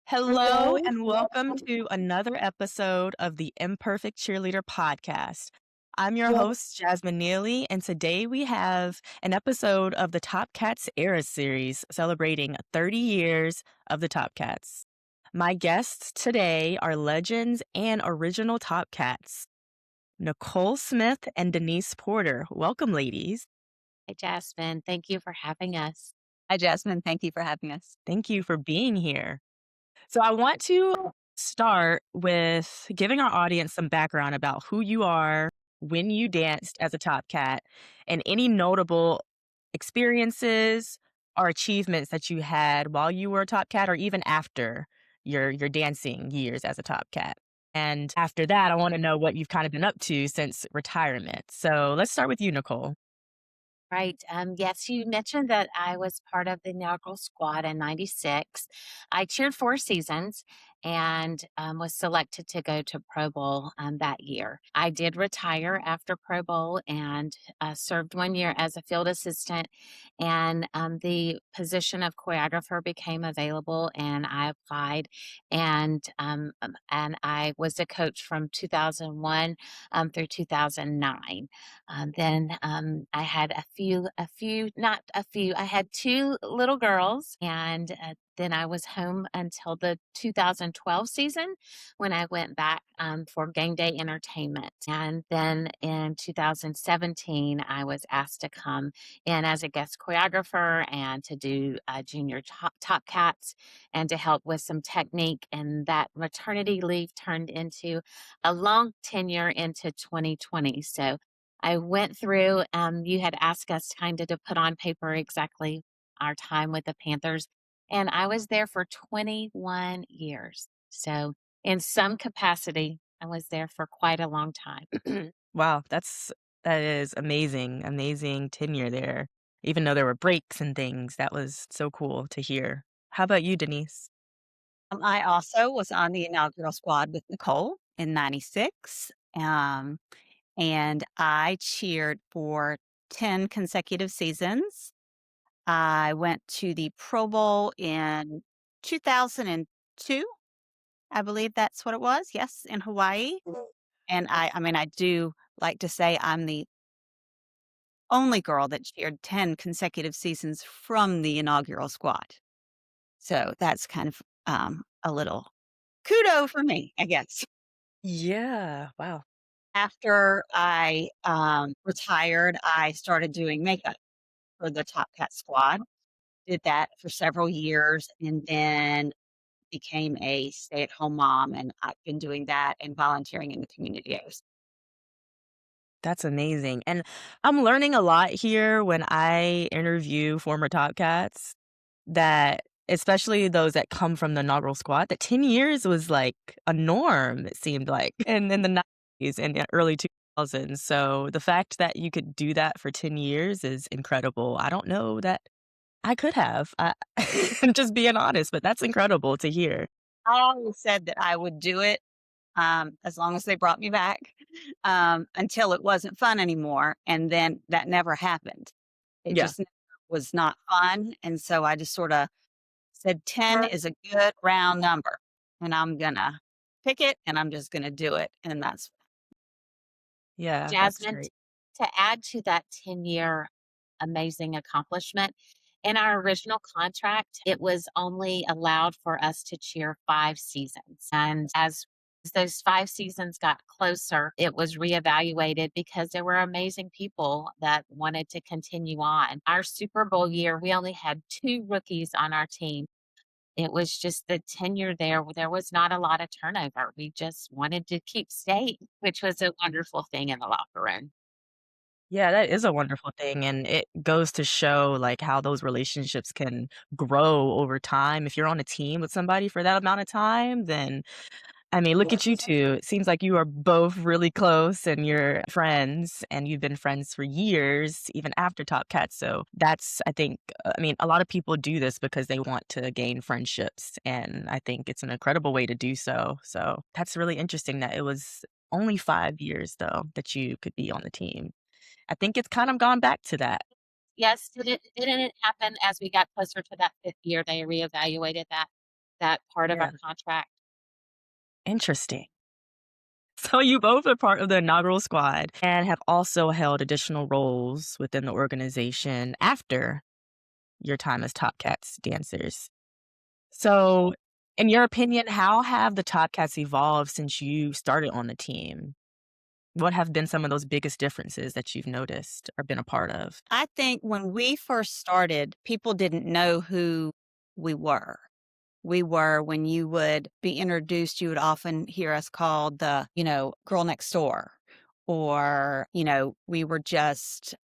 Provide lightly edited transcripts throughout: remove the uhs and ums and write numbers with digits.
Hello, Hello. and welcome to another episode of the Imperfect Cheerleader podcast. I'm your Well, host, Jasmine Neely, and today we have an episode of the TopCats Era series celebrating 30 years of the TopCats. My guests today are legends and original TopCats, Nicole Smith and Denise Porter. Welcome, ladies. Hey, Jasmine. Thank you for having us. Hi, Jasmine. Thank you for having us. Thank you for being here. So I want to start with giving our audience some background about who you are, when you danced as a Top Cat, and any notable experiences or achievements that you had while you were a Top Cat or even after your dancing years as a Top Cat. And after that, I want to know what you've kind of been up to since retirement. So let's start with you, Nicole. Right. Yes, you mentioned that I was part of the inaugural squad in '96. I cheered 4 seasons and was selected to go to Pro Bowl that year. I did retire after Pro Bowl and served 1 year as a field assistant, and the position of choreographer became available, and I applied, and I was a coach from 2001 through 2009. Then I had not a few, I had two little girls. And then I was home until the 2012 season when I went back for game day entertainment. And then in 2017, I was asked to come in as a guest choreographer and to do junior top cats and to help with some technique. And that maternity leave turned into a long tenure into 2020. So I went through, you had asked us kind of to put on paper exactly our time with the Panthers, and I was there for 21 years. So, in some capacity, I was there for quite a long time. Wow, that is amazing, amazing tenure there. Even though there were breaks and things, that was so cool to hear. How about you, Denise? I also was on the inaugural squad with Nicole in '96, and I cheered for 10 consecutive seasons. I went to the Pro Bowl in 2002. I believe that's what it was. Yes, in Hawaii. And I mean, I do like to say I'm the only girl that cheered 10 consecutive seasons from the inaugural squad. So that's kind of a little kudo for me, I guess. Yeah, wow. After I retired, I started doing makeup for the Top Cat squad. Did that for several years and then became a stay at home mom. And I've been doing that and volunteering in the community. That's amazing, and I'm learning a lot here when I interview former Top Cats that especially those that come from the inaugural squad, that 10 years was, like, a norm, it seemed like, and in the '90s and the early 2000s, so the fact that you could do that for 10 years is incredible. I don't know that I could have. I'm just being honest, but that's incredible to hear. I always said that I would do it as long as they brought me back until it wasn't fun anymore. And then that never happened. It Yeah. just was not fun. And so I just sort of said 10 is a good round number. And I'm going to pick it and I'm just going to do it. And that's, Yeah, that's Jasmine, great. to add to that 10-year amazing accomplishment, in our original contract, it was only allowed for us to cheer 5 seasons. And as those 5 seasons got closer, it was reevaluated because there were amazing people that wanted to continue on. Our Super Bowl year, we only had two rookies on our team. It was just the tenure there. There was not a lot of turnover. We just wanted to keep staying, which was a wonderful thing in the locker room. Yeah, that is a wonderful thing, and it goes to show, like, how those relationships can grow over time. If you're on a team with somebody for that amount of time, then I mean, look at you 2. It seems like you are both really close and you're friends, and you've been friends for years, even after Top Cat, so that's I think I mean, a lot of people do this because they want to gain friendships, and I think it's an incredible way to do so, so that's really interesting that it was only 5 years, though, that you could be on the team. I think it's kind of gone back to that. Yes, didn't it happen as we got closer to that 5th year, they reevaluated that? that part of our Yeah. contract. Interesting. So you both are part of the inaugural squad and have also held additional roles within the organization after your time as Top Cats dancers. So, in your opinion, how have the Top Cats evolved since you started on the team? What have been some of those biggest differences that you've noticed or been a part of? I think when we first started, people didn't know who we were. We were, when you would be introduced, you would often hear us called the, girl next door. Or, we were just,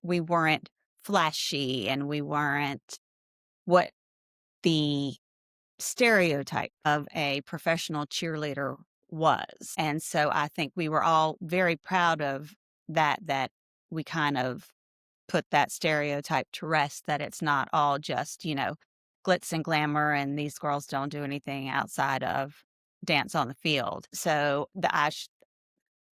we weren't flashy and we weren't what the stereotype of a professional cheerleader was. And so I think we were all very proud of that we kind of put that stereotype to rest, that it's not all just, glitz and glamour and these girls don't do anything outside of dance on the field. So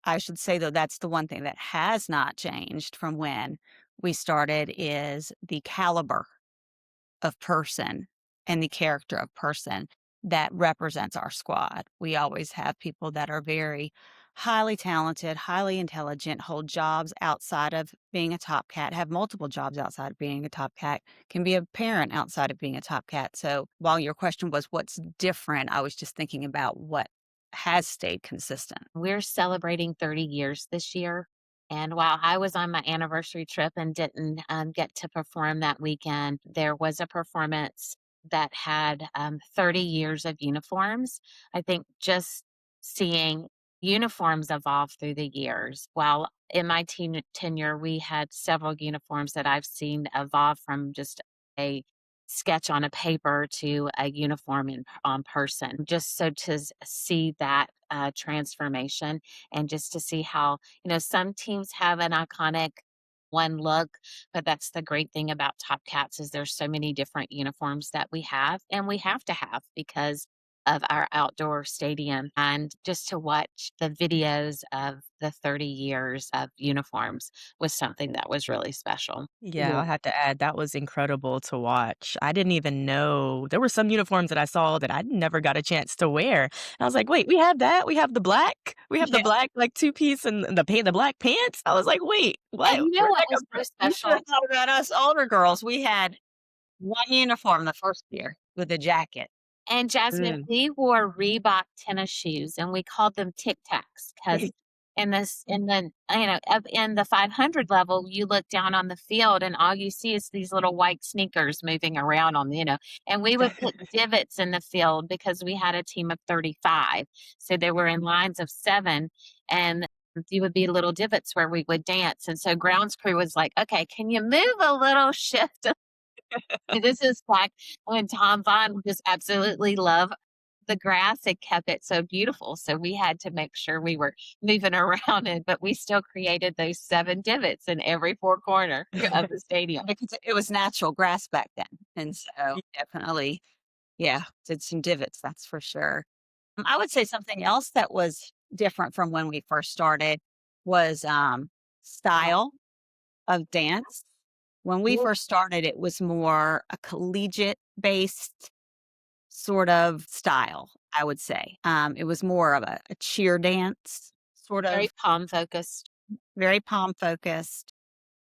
I should say, though, that's the one thing that has not changed from when we started is the caliber of person and the character of person that represents our squad. We always have people that are very highly talented, highly intelligent, hold jobs outside of being a top cat, have multiple jobs outside of being a top cat, can be a parent outside of being a top cat. So while your question was what's different, I was just thinking about what has stayed consistent. We're celebrating 30 years this year. And while I was on my anniversary trip and didn't get to perform that weekend, there was a performance that had 30 years of uniforms. I think just seeing uniforms evolve through the years. While in my tenure, we had several uniforms that I've seen evolve from just a sketch on a paper to a uniform on person, just so to see that transformation, and just to see how, some teams have an iconic one look, but that's the great thing about Top Cats is there's so many different uniforms that we have, and we have to have because of our outdoor stadium. And just to watch the videos of the 30 years of uniforms was something that was really special. Yeah, I have to add that was incredible to watch. I didn't even know there were some uniforms that I saw that I never got a chance to wear. And I was like, "Wait, we have that? We have the black? We have the Yeah. black, like, two-piece and the black pants?" I was like, "Wait, And what? you know Where'd what that come was from?" so You should have special? thought about us older girls. We had one uniform the first year with a jacket. And Jasmine, Mm. we wore Reebok tennis shoes and we called them Tic Tacs because in the up in the 500 level, you look down on the field and all you see is these little white sneakers moving around and we would put divots in the field because we had a team of 35. So they were in lines of 7 and you would be little divots where we would dance. And so grounds crew was like, okay, can you move a little shift? This is like when Tom Vaughn just absolutely loved the grass and kept it so beautiful. So we had to make sure we were moving around it, but we still created those 7 divots in every 4 corner of the stadium. Because it was natural grass back then, and so definitely, yeah, did some divots, that's for sure. I would say something else that was different from when we first started was, style of dance. When we first started, it was more a collegiate-based sort of style, I would say. It was more of a cheer dance, sort Very of palm focused. very palm focused.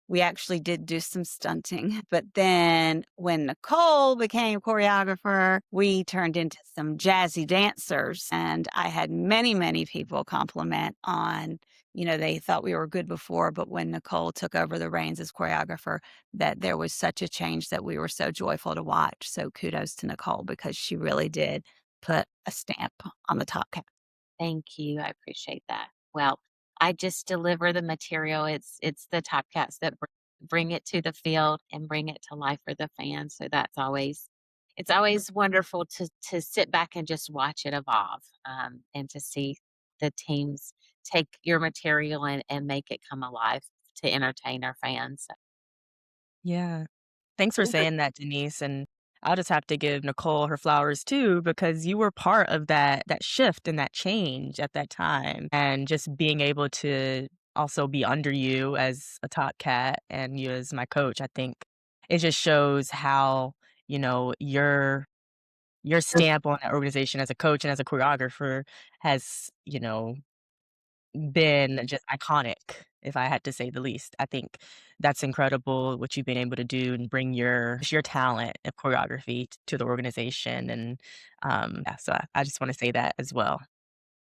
We actually did do some stunting, but then when Nicole became choreographer, we turned into some jazzy dancers. And I had many, many people compliment on, they thought we were good before, but when Nicole took over the reins as choreographer, that there was such a change that we were so joyful to watch. So kudos to Nicole because she really did put a stamp on the top cap. Thank you. I appreciate that. Well, I just deliver the material. It's the Top Cats that bring it to the field and bring it to life for the fans. So that's always it's always wonderful to sit back and just watch it evolve, and to see the teams take your material and make it come alive to entertain our fans. Yeah. Thanks for saying that, Denise, and I'll just have to give Nicole her flowers too because you were part of that shift and that change at that time, and just being able to also be under you as a top cat and you as my coach, I think it just shows how, your your stamp on that organization as a coach and as a choreographer has, been just iconic, if I had to say the least. I think that's incredible what you've been able to do and bring your talent of choreography to the organization, and, yeah, so I just wanna say that as well.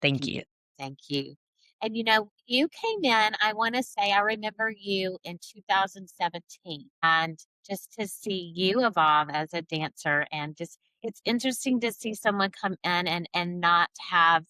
Thank Thank you. you. Thank you. And you came in, I want to say, I remember you in 2017, and just to see you evolve as a dancer, and just it's interesting to see someone come in and not have,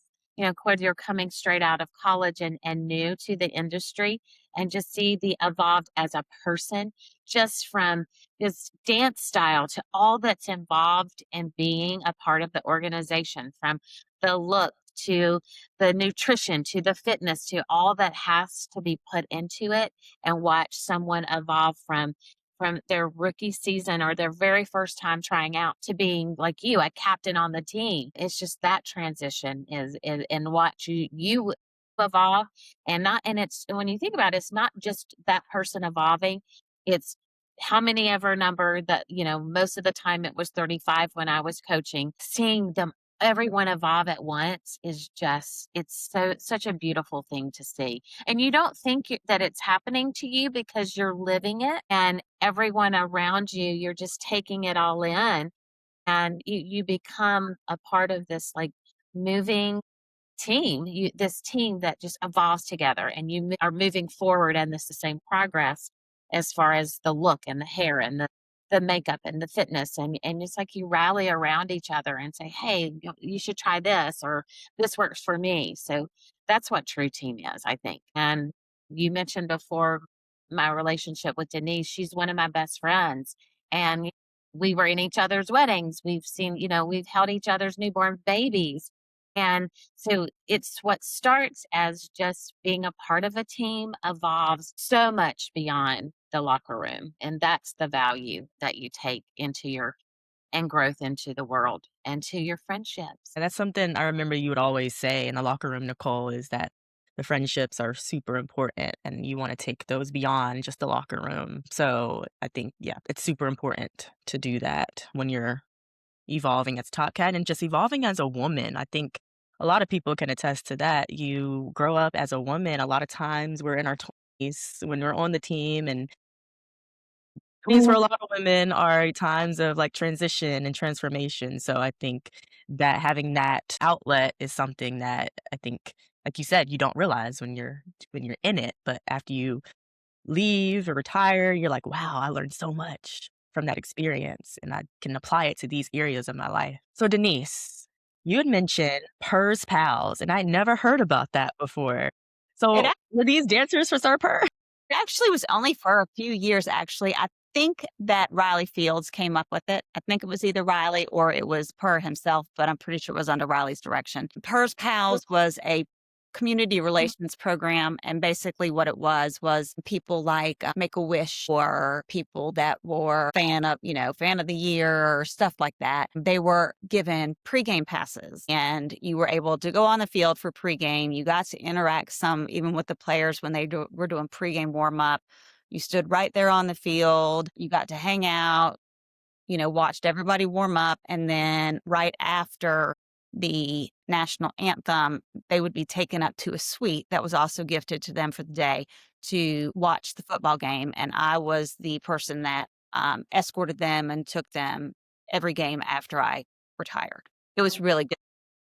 whether you're coming straight out of college and new to the industry, and just see the evolved as a person, just from this dance style to all that's involved in being a part of the organization, from the look to the nutrition to the fitness to all that has to be put into it, and watch someone evolve from their rookie season or their very first time trying out to being like you, a captain on the team. It's just that transition is and watch you evolve. And it's, when you think about it, it's not just that person evolving, it's how many ever number that, most of the time it was 35 when I was coaching, seeing them everyone evolve at once is just, it's such a beautiful thing to see. And you don't think that it's happening to you because you're living it, and everyone around you, you're just taking it all in, and you become a part of this like moving team, this team that just evolves together, and you are moving forward, and this the same progress as far as the look and the hair and the makeup and the fitness, and it's like you rally around each other and say, hey, you should try this, or this works for me. So that's what true team is, I think. And you mentioned before my relationship with Denise. She's one of my best friends, and we were in each other's weddings. We've seen, we've held each other's newborn babies. And so it's what starts as just being a part of a team evolves so much beyond the locker room. And that's the value that you take into your and growth into the world and to your friendships. And that's something I remember you would always say in the locker room, Nicole, is that the friendships are super important and you wanna take those beyond just the locker room. So, I think, yeah, it's super important to do that when you're evolving as Top Cat and just evolving as a woman. I think a lot of people can attest to that. You grow up as a woman, a lot of times we're in our 20s when we're on the team, and 20s for a lot of women are times of, like, transition and transformation, so I think that having that outlet is something that I think, like you said, you don't realize when you're in it, but after you leave or retire, you're like, "Wow, I learned so much from that experience, and I can apply it to these areas of my life." So, Denise, you had mentioned Purr's Pals, and I never heard about that before. It So, were these dancers for Sir Purr? It actually was only for a few years, actually. I think that Riley Fields came up with it. I think it was either Riley or it was Purr himself, but I'm pretty sure it was under Riley's direction. Purr's Pals was a community relations program, and basically what it was people like Make-A-Wish, or people that were fan of the year or stuff like that. They were given pregame passes, and you were able to go on the field for pregame. You got to interact some even with the players when were doing pregame warm up. You stood right there on the field. You got to hang out, watched everybody warm up. And then right after the national anthem, they would be taken up to a suite that was also gifted to them for the day to watch the football game. And I was the person that escorted them and took them every game after I retired. It was really good.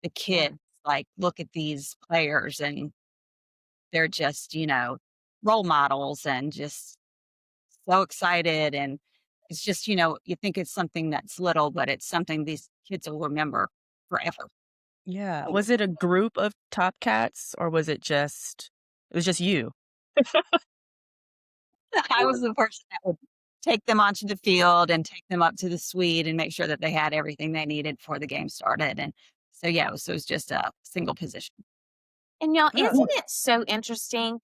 The kids, like, look at these players, and they're just, role models, and just so excited. And it's just, you think it's something that's little, but it's something these kids will remember forever. Yeah. Was it a group of Top Cats, or it was just you? I was the person that would take them onto the field and take them up to the suite and make sure that they had everything they needed before the game started. And so, yeah, it was just a single position. And y'all, Yeah. isn't it so interesting?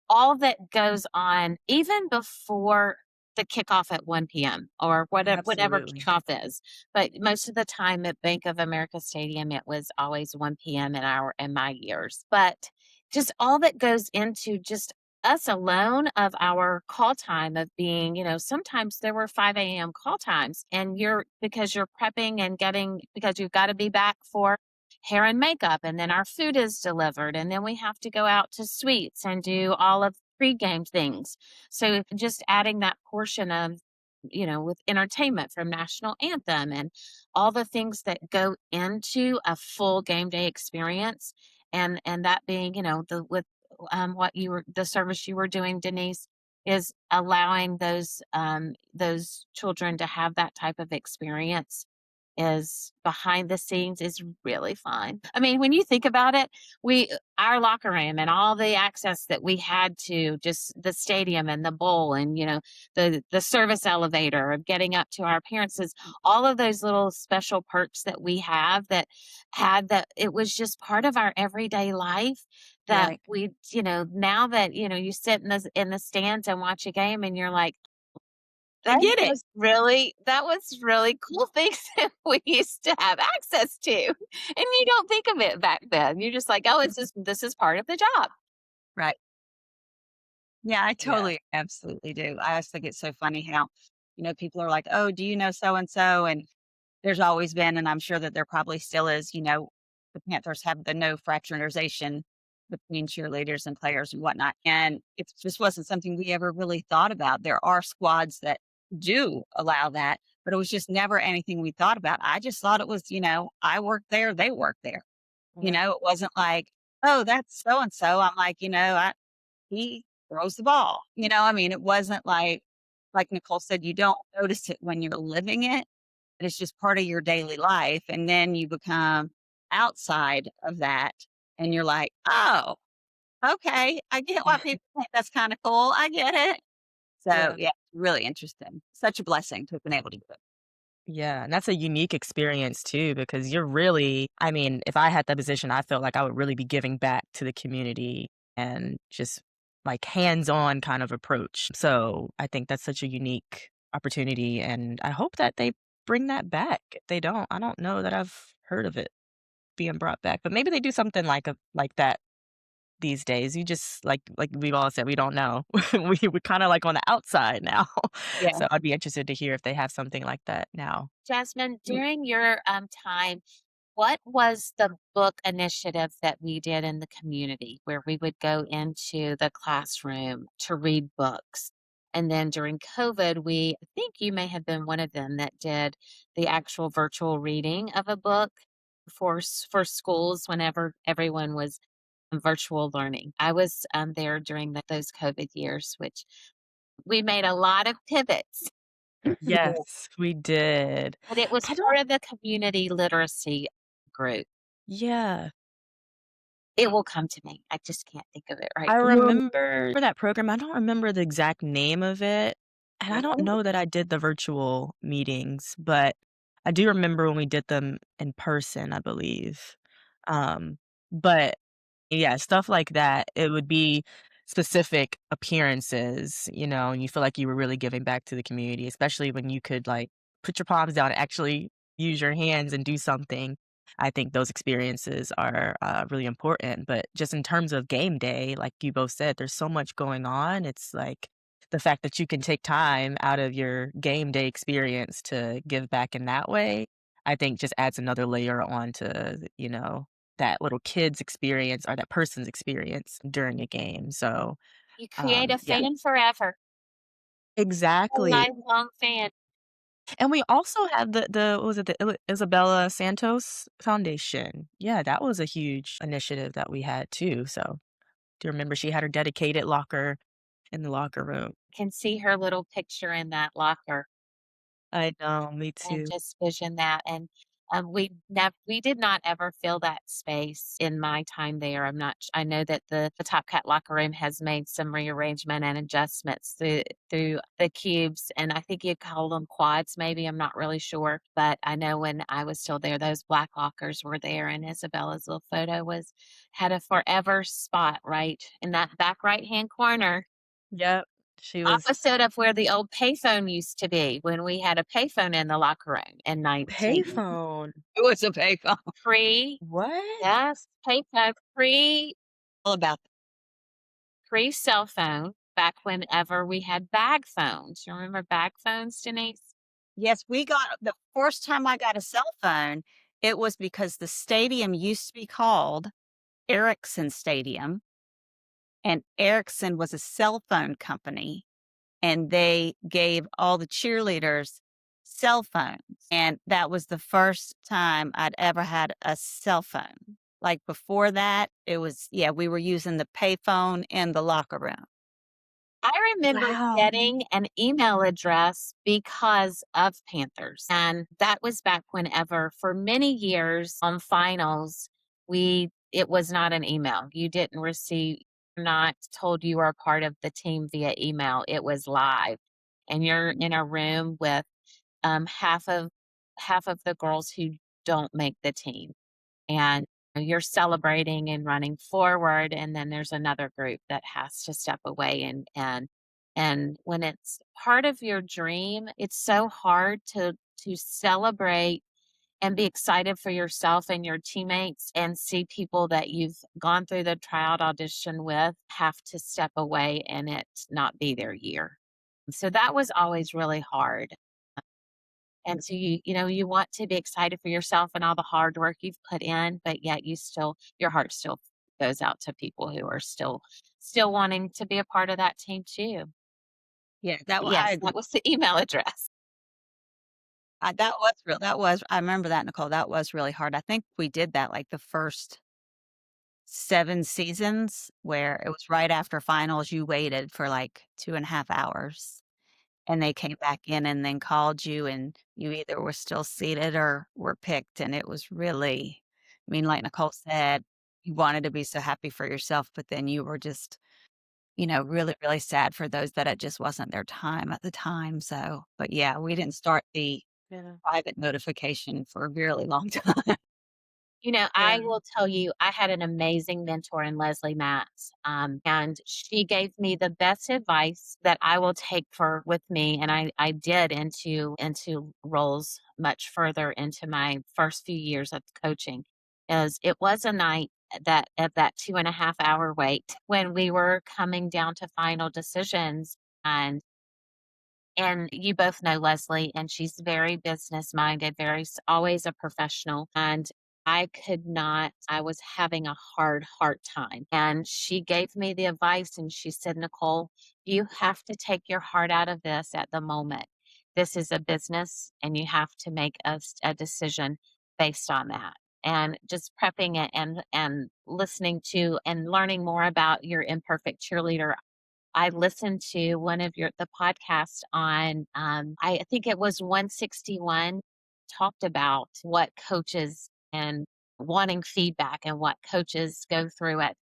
All that goes on even before the kickoff at 1 p.m. or whatever Absolutely. kickoff is. But most of the time at Bank of America Stadium, it was always 1 p.m. in my years. But just all that goes into just us alone of our call time of being, sometimes there were 5 a.m. call times and because you're prepping and getting, because you've got to be back for hair and makeup and then our food is delivered and then we have to go out to suites and do all of pregame things. So just adding that portion of, with entertainment from national anthem and all the things that go into a full game day experience and that being, the with what you were the service you were doing, Denise, is allowing those children to have that type of experience is behind the scenes is really fun. I mean, when you think about it, we our locker room and all the access that we had to just the stadium and the bowl and the service elevator of getting up to our appearances, all of those little special perks that we have that it was just part of our everyday life that Right. we now that you sit in the stands and watch a game and you're like, I get it. that was really cool things that we used to have access to, and you don't think of it back then. You're just like, "Oh, this is part of the job." Right. Yeah, I Yeah. totally absolutely do. I always think it's so funny how, people are like, "Oh, do you know so and so?" And there's always been, and I'm sure that there probably still is, the Panthers have the no fraternization between cheerleaders and players and whatnot. And it just wasn't something we ever really thought about. There are squads that do allow that, but it was just never anything we thought about. I just thought it was, I work there, they work there. Right. It wasn't like, oh, that's so and so. I'm like, he throws the ball. I mean, it wasn't like Nicole said, you don't notice it when you're living it, but it's just part of your daily life. And then you become outside of that and you're like, oh, okay, I get why people think that's kind of cool. I get it. So Yeah. yeah, really interesting. Such a blessing to have been able to do it. Yeah, and that's a unique experience too because you're really I mean, if I had that position, I felt like I would really be giving back to the community and just like hands-on kind of approach. So, I think that's such a unique opportunity and I hope that they bring that back. If they don't, I don't know that I've heard of it being brought back, but maybe they do something like that these days. You just like we've all said, we don't know. We're kinda like on the outside now. Yeah. So I'd be interested to hear if they have something like that now. Jasmine, during your time, what was the book initiative that we did in the community where we would go into the classroom to read books? And then during COVID, I think you may have been one of them that did the actual virtual reading of a book for schools whenever everyone was virtual learning. I was there during those COVID years, which we made a lot of pivots, Yes, we did. but it was I part don't of the community literacy group. yeah. It will come to me. I just can't think of it right I now. remember that program, I don't remember the exact name of it, and I don't know that I did the virtual meetings, but I do remember when we did them in person, I believe. But yeah, stuff like that. It would be specific appearances, and you feel like you were really giving back to the community, especially when you could, like, put your palms down and actually use your hands and do something. I think those experiences are, really important, but just in terms of game day, like you both said, there's so much going on. It's like the fact that you can take time out of your game day experience to give back in that way, I think just adds another layer onto, that little kid's experience or that person's experience during a game, so, You create a yeah. fan forever, a Exactly, lifelong fan. and we also have the what was it? The Isabella Santos Foundation. Yeah, that was a huge initiative that we had too, so do you remember she had her dedicated locker in the locker room? Can see her little picture in that locker. I know, me And too. just vision that, and, we did not ever fill that space in my time there. I know that the Top Cat locker room has made some rearrangement and adjustments through the cubes, and I think you call them quads maybe, I'm not really sure, but I know when I was still there, those black lockers were there, and Isabella's little photo had a forever spot right in that back right-hand corner. Yep, she was Opposite of where the old payphone used to be when we had a payphone in the locker room in 19 payphone. It was a payphone. pre What? yes, payphone pre All about pre-cell phone, back whenever we had bag phones. You remember bag phones, Denise? Yes, we got the first time I got a cell phone, it was because the stadium used to be called Ericsson Stadium, and Ericsson was a cell phone company, and they gave all the cheerleaders cell phones. And that was the first time I'd ever had a cell phone. Like before that, it was, yeah, we were using the payphone in the locker room. I remember Wow. getting an email address because of Panthers. And that was back whenever, for many years on finals, it was not an email. You didn't receive, not told you were a part of the team via email. It was live. And you're in a room with half of the girls who don't make the team, and you're celebrating and running forward, and then there's another group that has to step away, and when it's part of your dream, it's so hard to celebrate and be excited for yourself and your teammates and see people that you've gone through the tryout audition with have to step away and it not be their year. So that was always really hard. And so you want to be excited for yourself and all the hard work you've put in, but yet your heart still goes out to people who are still wanting to be a part of that team too. Yeah, I Yes, agree. that was the email address. That was real. That was, I remember that, Nicole. That was really hard. I think we did that like the first 7 seasons where it was right after finals. You waited for like 2.5 hours and they came back in and then called you, and you either were still seated or were picked. And it was really, I mean, like Nicole said, you wanted to be so happy for yourself, but then you were just, really, really sad for those that it just wasn't their time at the time. So, but yeah, we didn't start the Yeah. private notification for a really long time. I Yeah. will tell you, I had an amazing mentor in Leslie Matz, and she gave me the best advice that I will take for with me, and I did into roles much further into my first few years of coaching. Is it was a night that of that 2.5 hour wait when we were coming down to final decisions, and you both know Leslie, and she's very business minded, always a professional. And I was having a hard time. And she gave me the advice and she said, Nicole, you have to take your heart out of this at the moment. This is a business and you have to make a decision based on that. And just prepping it and listening to and learning more about your imperfect cheerleader. I listened to one of the podcasts on, I think it was 161, talked about what coaches and wanting feedback and what coaches go through at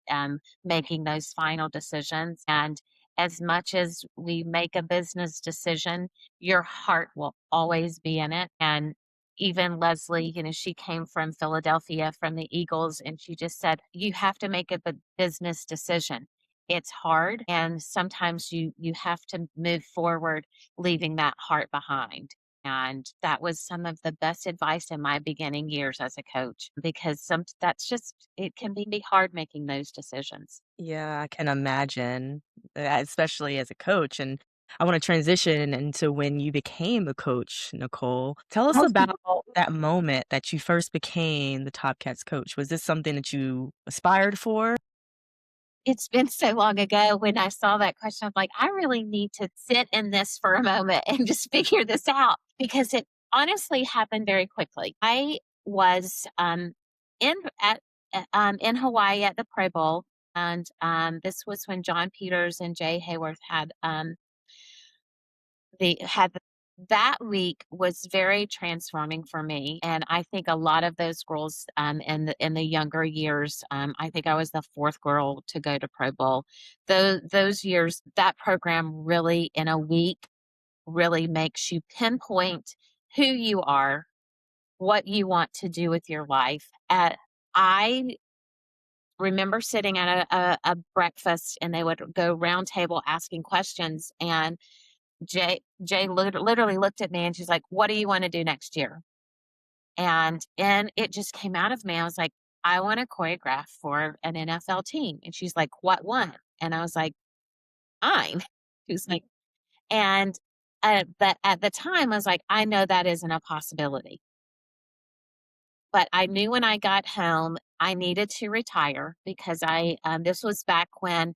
making those final decisions. And as much as we make a business decision, your heart will always be in it. And even Leslie, she came from Philadelphia from the Eagles, and she just said, you have to make a business decision. It's hard, and sometimes you have to move forward leaving that heart behind. And that was some of the best advice in my beginning years as a coach, because that's just, it can be hard making those decisions. Yeah, I can imagine, especially as a coach. And I want to transition into when you became a coach, Nicole. Tell us about that moment that you first became the Top Cats coach. Was this something that you aspired for? It's been so long ago when I saw that question. I'm like, I really need to sit in this for a moment and just figure this out because it honestly happened very quickly. I was in at in Hawaii at the Pro Bowl, and this was when John Peters and Jay Hayworth had that week was very transforming for me, and I think a lot of those girls, in the younger years, I think I was the 4th girl to go to Pro Bowl. Those years, that program really, in a week, really makes you pinpoint who you are, what you want to do with your life. I remember sitting at a breakfast, and they would go round table asking questions, and Jay literally looked at me and she's like, "What do you wanna do next year?" And it just came out of me. I was like, "I wanna choreograph for an NFL team." And she's like, "What one?" And I was like, "Fine." She was like, and, but at the time, I was like, "I know that isn't a possibility." But I knew when I got home, I needed to retire because this was back when,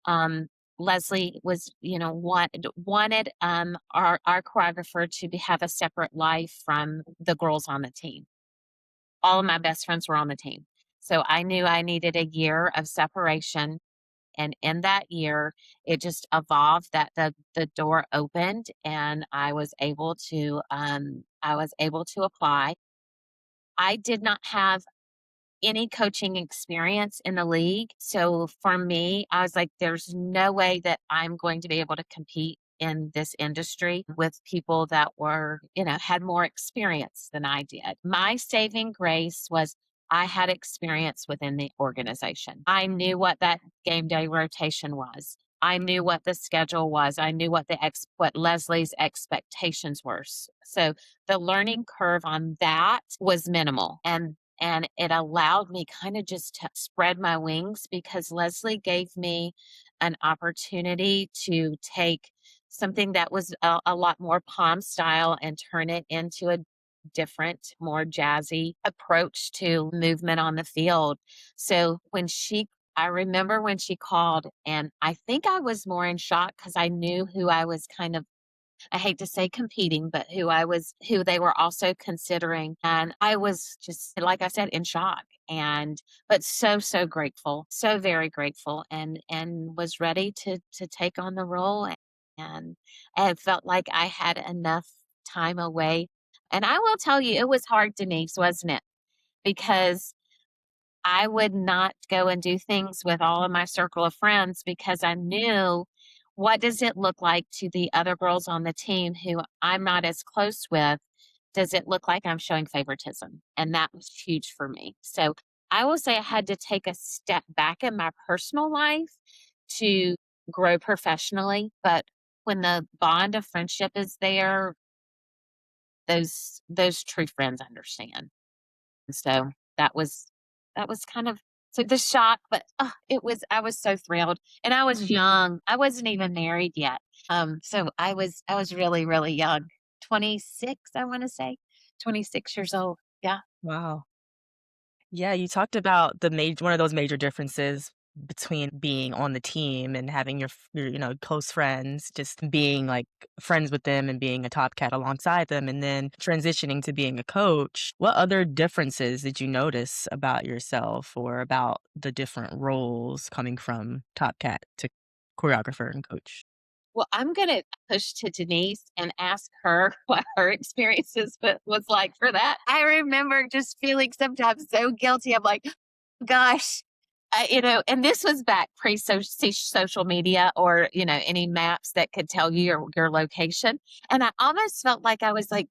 um, Leslie was, wanted, our choreographer to have a separate life from the girls on the team. All of my best friends were on the team. So I knew I needed a year of separation, and in that year, it just evolved that the door opened and I was able to apply. I did not have any coaching experience in the league. So for me, I was like, there's no way that I'm going to be able to compete in this industry with people that were, had more experience than I did. My saving grace was I had experience within the organization. I knew what that game day rotation was. I knew what the schedule was. I knew what Leslie's expectations were. So the learning curve on that was minimal. And it allowed me kind of just to spread my wings because Leslie gave me an opportunity to take something that was a lot more palm style and turn it into a different, more jazzy approach to movement on the field. So I remember when she called, and I think I was more in shock because I knew who I was kind of, I hate to say competing, but who they were also considering. And I was just, like I said, in shock but so grateful, so very grateful and was ready to take on the role. And I felt like I had enough time away. And I will tell you, it was hard, Denise, wasn't it? Because I would not go and do things with all of my circle of friends because I knew what does it look like to the other girls on the team who I'm not as close with? Does it look like I'm showing favoritism? And that was huge for me. So I will say I had to take a step back in my personal life to grow professionally. But when the bond of friendship is there, those true friends understand. So that was that was kind of so the shock, but I was so thrilled. And I was young. I wasn't even married yet. So I was really, really young. 26, I want to say. 26 years old. Yeah. Wow. Yeah, you talked about the major one of those major differences between being on the team and having your close friends, just being, like, friends with them and being a top cat alongside them, and then transitioning to being a coach. What other differences did you notice about yourself or about the different roles coming from top cat to choreographer and coach? Well, I'm gonna push to Denise and ask her what her experiences was like for that. I remember just feeling sometimes so guilty. I'm like, gosh, and this was back social media or any maps that could tell you your location, and I almost felt like I was like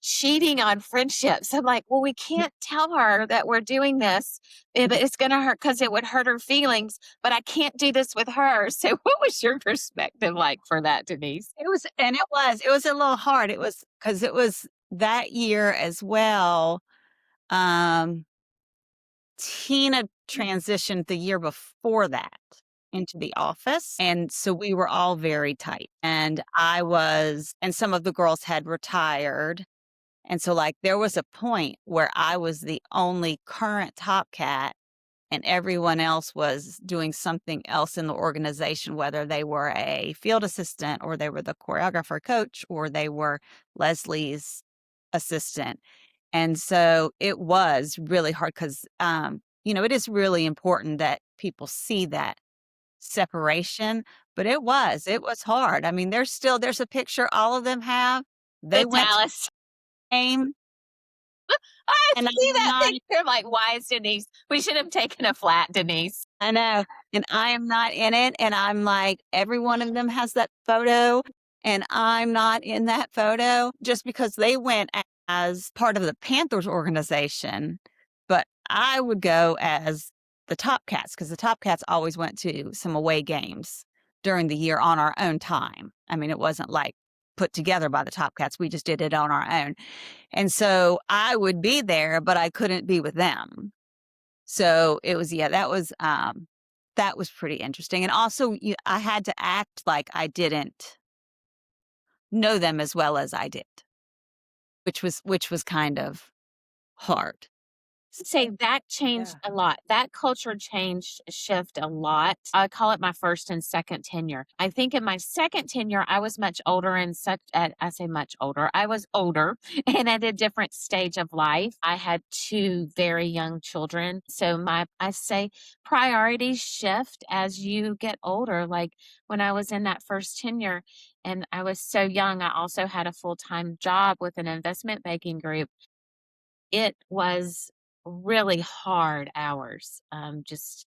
cheating on friendships. I'm like, well, we can't tell her that we're doing this. It's going to hurt because it would hurt her feelings, but I can't do this with her. So, what was your perspective like for that, Denise? It was a little hard. It was because it was that year as well. Um, Tina transitioned the year before that into the office. And so we were all very tight. And some of the girls had retired. And so, like, there was a point where I was the only current top cat and everyone else was doing something else in the organization, whether they were a field assistant or they were the choreographer coach or they were Leslie's assistant. And so it was really hard because, it is really important that people see that separation, but it was hard. I mean, there's a picture all of them have. They The went to Dallas. the game I and see I'm that not picture. I'm like, why is Denise? We should have taken a flat, Denise. I know, and I am not in it, and I'm like, every one of them has that photo, and I'm not in that photo just because they went as part of the Panthers organization, but I would go as the Top Cats because the Top Cats always went to some away games during the year on our own time. I mean, it wasn't like put together by the Top Cats. We just did it on our own. And so I would be there, but I couldn't be with them. So it was, yeah, that was, that was pretty interesting. And also, I had to act like I didn't know them as well as I did, which was kind of hard. Say that changed Yeah. a lot. That culture shift a lot. I call it my first and second tenure. I think in my second tenure, I was much older and such. I say much older. I was older and at a different stage of life. I had two very young children, so I say priorities shift as you get older. Like when I was in that first tenure, and I was so young, I also had a full time job with an investment banking group. It was really hard hours, just,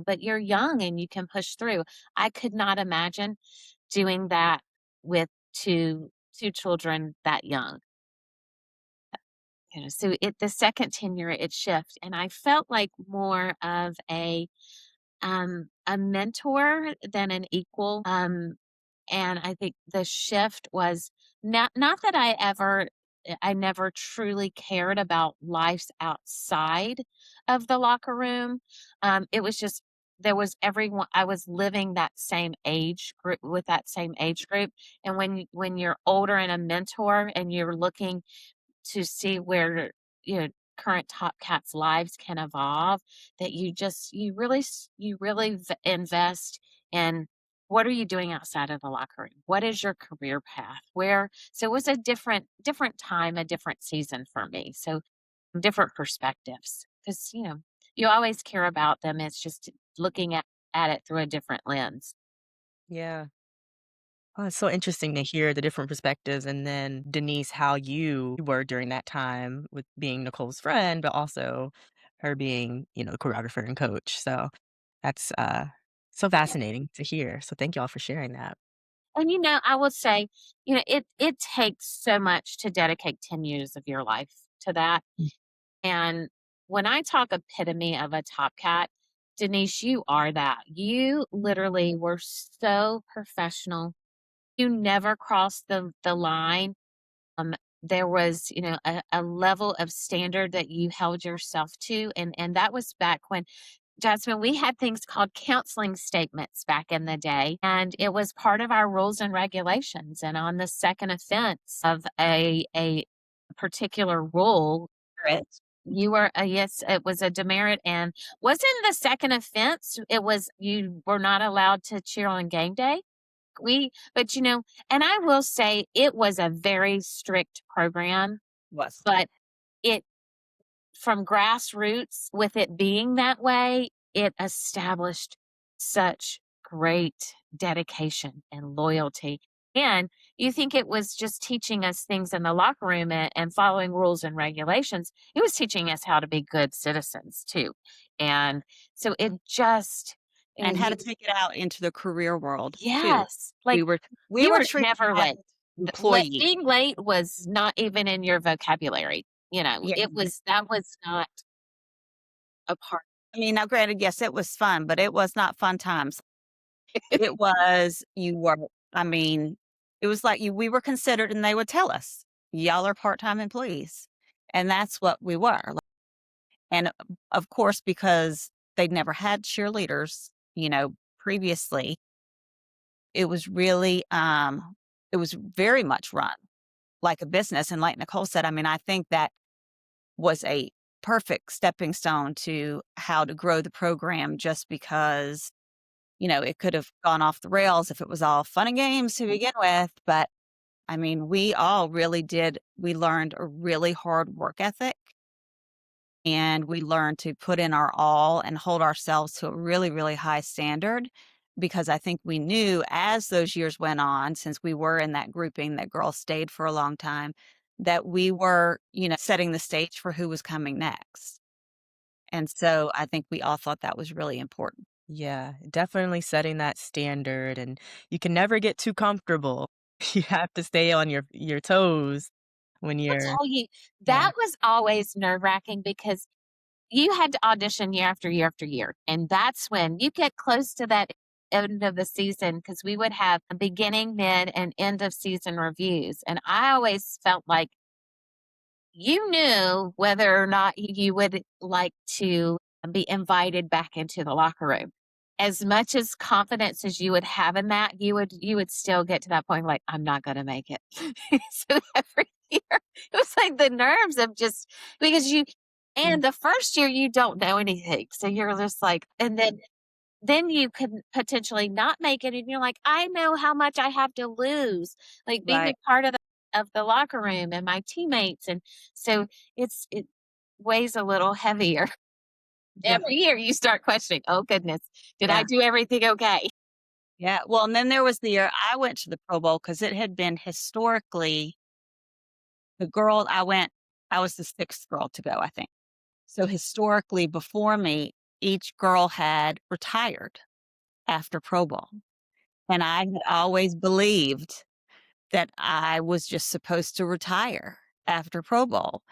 but you're young and you can push through. I could not imagine doing that with two children that young. So the second tenure, it shift, and I felt like more of a mentor than an equal. And I think the shift was not that I never truly cared about lives outside of the locker room. It was just there was everyone I was living that same age group with that same age group. And when you're older and a mentor and you're looking to see where, you know, current Top Cats lives can evolve, that you really invest in what are you doing outside of the locker room? What is your career path? So it was a different time, a different season for me. So different perspectives because, you always care about them. It's just looking at it through a different lens. Yeah. Oh, it's so interesting to hear the different perspectives, and then, Denise, how you were during that time with being Nicole's friend, but also her being, the choreographer and coach. So that's, so fascinating to hear. So thank y'all for sharing that. And I will say, it takes so much to dedicate 10 years of your life to that. Mm. And when I talk epitome of a top cat, Denise, you are that. You literally were so professional. You never crossed the line. Um, there was, a level of standard that you held yourself to. And that was back when Jasmine, we had things called counseling statements back in the day, and it was part of our rules and regulations. And on the second offense of a particular rule, Right. you were yes, it was a demerit, and wasn't the second offense? It was you were not allowed to cheer on game day. But and I will say it was a very strict program, Was. but it from grassroots, with it being that way, it established such great dedication and loyalty. And you think it was just teaching us things in the locker room and following rules and regulations. It was teaching us how to be good citizens too. And so it just, And how you, to take it out into the career world too. yes, We like were we you were were treated never as late. employees. Being late was not even in your vocabulary. Yeah. That was not a part. I mean, now granted, yes, it was fun, but it was not fun times. It was you were I mean, it was like we were considered and they would tell us, "Y'all are part-time employees." And that's what we were. And of course, because they'd never had cheerleaders, previously, it was really it was very much run like a business. And like Nicole said, I mean, I think that was a perfect stepping stone to how to grow the program just because it could have gone off the rails if it was all fun and games to begin with. But I mean, we all really did. We learned a really hard work ethic and we learned to put in our all and hold ourselves to a really, really high standard because I think we knew as those years went on, since we were in that grouping that girls stayed for a long time, that we were, setting the stage for who was coming next. And so I think we all thought that was really important. Yeah, definitely setting that standard, and you can never get too comfortable. You have to stay on your toes when I'll you're tell you, yeah. that was always nerve-wracking because you had to audition year after year after year, and that's when you get close to that end of the season because we would have a beginning, mid, and end of season reviews, and I always felt like you knew whether or not you would like to be invited back into the locker room. as much as confidence as you would have in that, you would still get to that point like, "I'm not gonna make it." So every year, it was like the nerves of just because Mm. and the first year you don't know anything, so you're just like and then you could potentially not make it, and you're like, "I know how much I have to lose," like, being a Right. part of the locker room and my teammates, and so it weighs a little heavier. Yeah. Every year you start questioning, "Oh goodness, did I Yeah. do everything okay?" Yeah. Well, and then there was the year I went to the Pro Bowl because it had been historically the girl I was the 6th girl to go, I think. So historically, before me, each girl had retired after Pro Bowl. And I had always believed that I was just supposed to retire after Pro Bowl.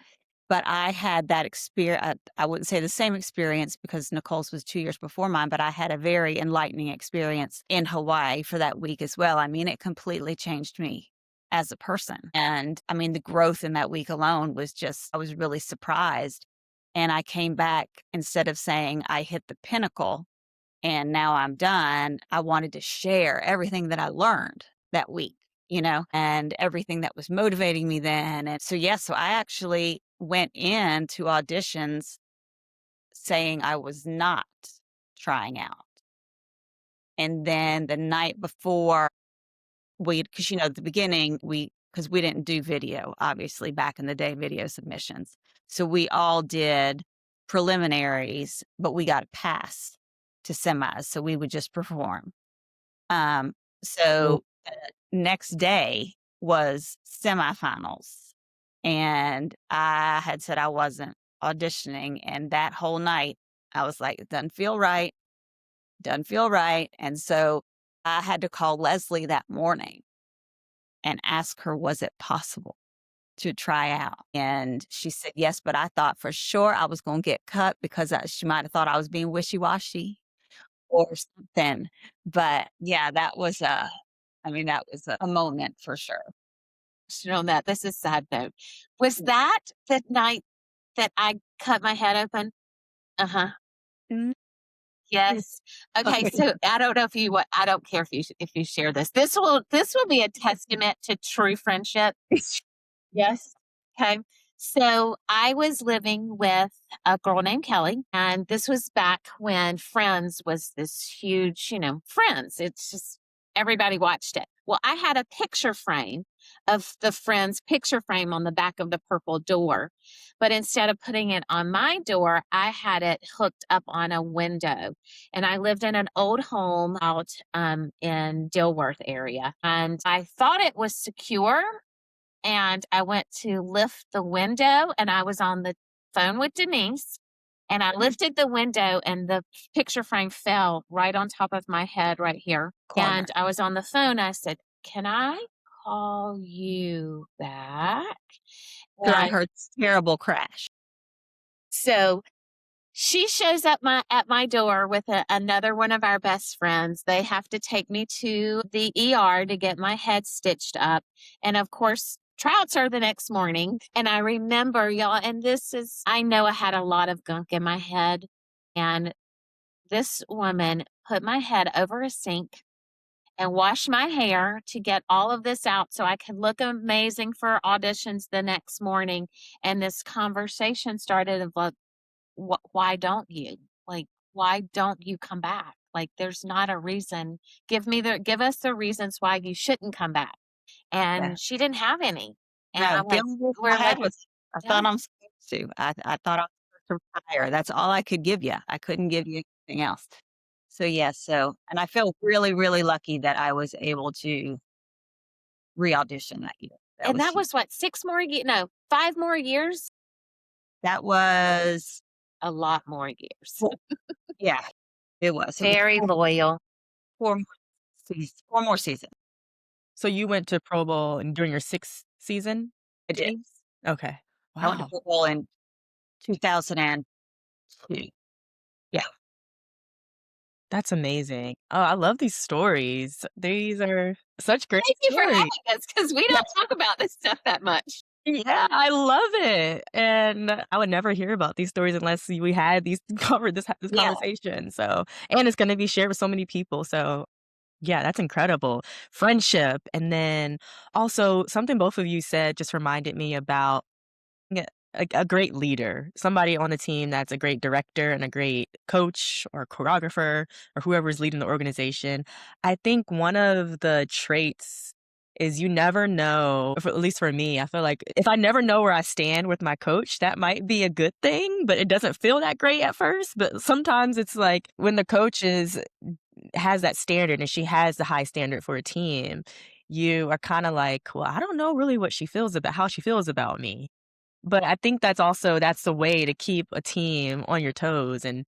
But I had that experience. I wouldn't say the same experience because Nicole's was 2 years before mine, but I had a very enlightening experience in Hawaii for that week as well. I mean, it completely changed me as a person. And I mean, the growth in that week alone was just, I was really surprised. And I came back instead of saying I hit the pinnacle and now I'm done, I wanted to share everything that I learned that week, and everything that was motivating me then. And so, yeah, so I actually went into auditions saying I was not trying out. And then the night before, because, at the beginning, because we didn't do video, obviously, back in the day, video submissions. So we all did preliminaries, but we got a pass to semis. So we would just perform. Um, Cool. so next day was semifinals, and I had said I wasn't auditioning, and that whole night I was like, "It doesn't feel right, doesn't feel right." And so I had to call Leslie that morning and ask her, was it possible to try out? And she said yes, but I thought for sure I was going to get cut because she might have thought I was being wishy washy or something. But yeah, that was a moment for sure. On that, this is sad note. Was that the night that I cut my head open? Uh-huh. Mm, mm, Yes. Okay, okay. so I don't know if you what I don't care if you share this. This will be a testament to true friendship. Yes. Okay. So I was living with a girl named Kelly, and this was back when Friends was this huge, Friends. It's just everybody watched it. Well, I had a picture frame of the Friends picture frame on the back of the purple door. But instead of putting it on my door, I had it hooked up on a window. And I lived in an old home out in Dilworth area. And I thought it was secure, and I went to lift the window, and I was on the phone with Denise, and I lifted the window, and the picture frame fell right on top of my head right here. Corner. And I was on the phone. I said, "Can I call you back?" Sure, I And heard terrible crash. so she shows up at my door with another one of our best friends. They have to take me to the ER to get my head stitched up. And of course, tryouts are the next morning. And I remember, y'all, and I know I had a lot of gunk in my head. And this woman put my head over a sink and washed my hair to get all of this out so I could look amazing for auditions the next morning. And this conversation started of like, why don't you? Like, why don't you come back? Like, there's not a reason. Give us the reasons why you shouldn't come back. Yeah. And she didn't have any. And No, I'm the like, only reason I we're had like, was I thought done. I'm supposed to. I thought I was supposed to retire. That's all I could give you. I couldn't give you anything else. So, yes, and I felt really, really lucky that I was able to re-audition that year. That And was that huge. was what, 6 more no, 5 more years? That was A lot more years. 4 yeah, it was. It was Very 4 loyal. 4 more 4 more seasons. So you went to Pro Bowl and during your 6th season, I did. Denise? Okay. I went to Wow. Pro Bowl in 2002. Yeah. That's amazing. Oh, I love these stories. These are such great Thank you for stories. having us because we Yeah. don't talk about this stuff that much. Yeah, I love it, and I would never hear about these stories unless we had these this Yeah. conversation, so and it's gonna be shared with so many people, so yeah, that's incredible. Friendship, and then also something both of you said just reminded me about yeah, a great leader, somebody on the team that's a great director and a great coach or choreographer or whoever's leading the organization. I think one of the traits is you never know, at least for me, I feel like if I never know where I stand with my coach, that might be a good thing, but it doesn't feel that great at first. But sometimes it's like when the coach has that standard and she has the high standard for a team, you are kind of like, well, I don't know really what she feels about how she feels about me. But I think that's the way to keep a team on your toes, and,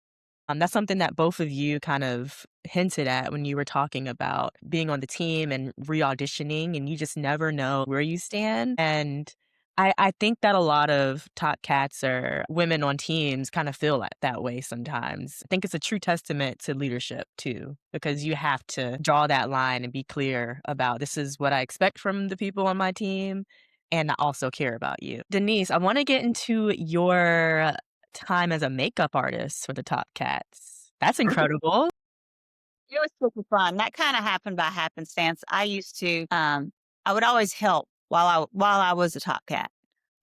that's something that both of you kind of hinted at when you were talking about being on the team and re-auditioning, and you just never know where you stand, and I think that a lot of top cats or women on teams kinda feel that way sometimes. I think it's a true testament to leadership too, because you have to draw that line and be clear about, "This is what I expect from the people on my team, and I also care about you." Denise, I wanna get into your time as a makeup artist for the Top Cats. That's incredible. It was super fun. That kinda happened by happenstance. I used to, I would always help while I was a top cat.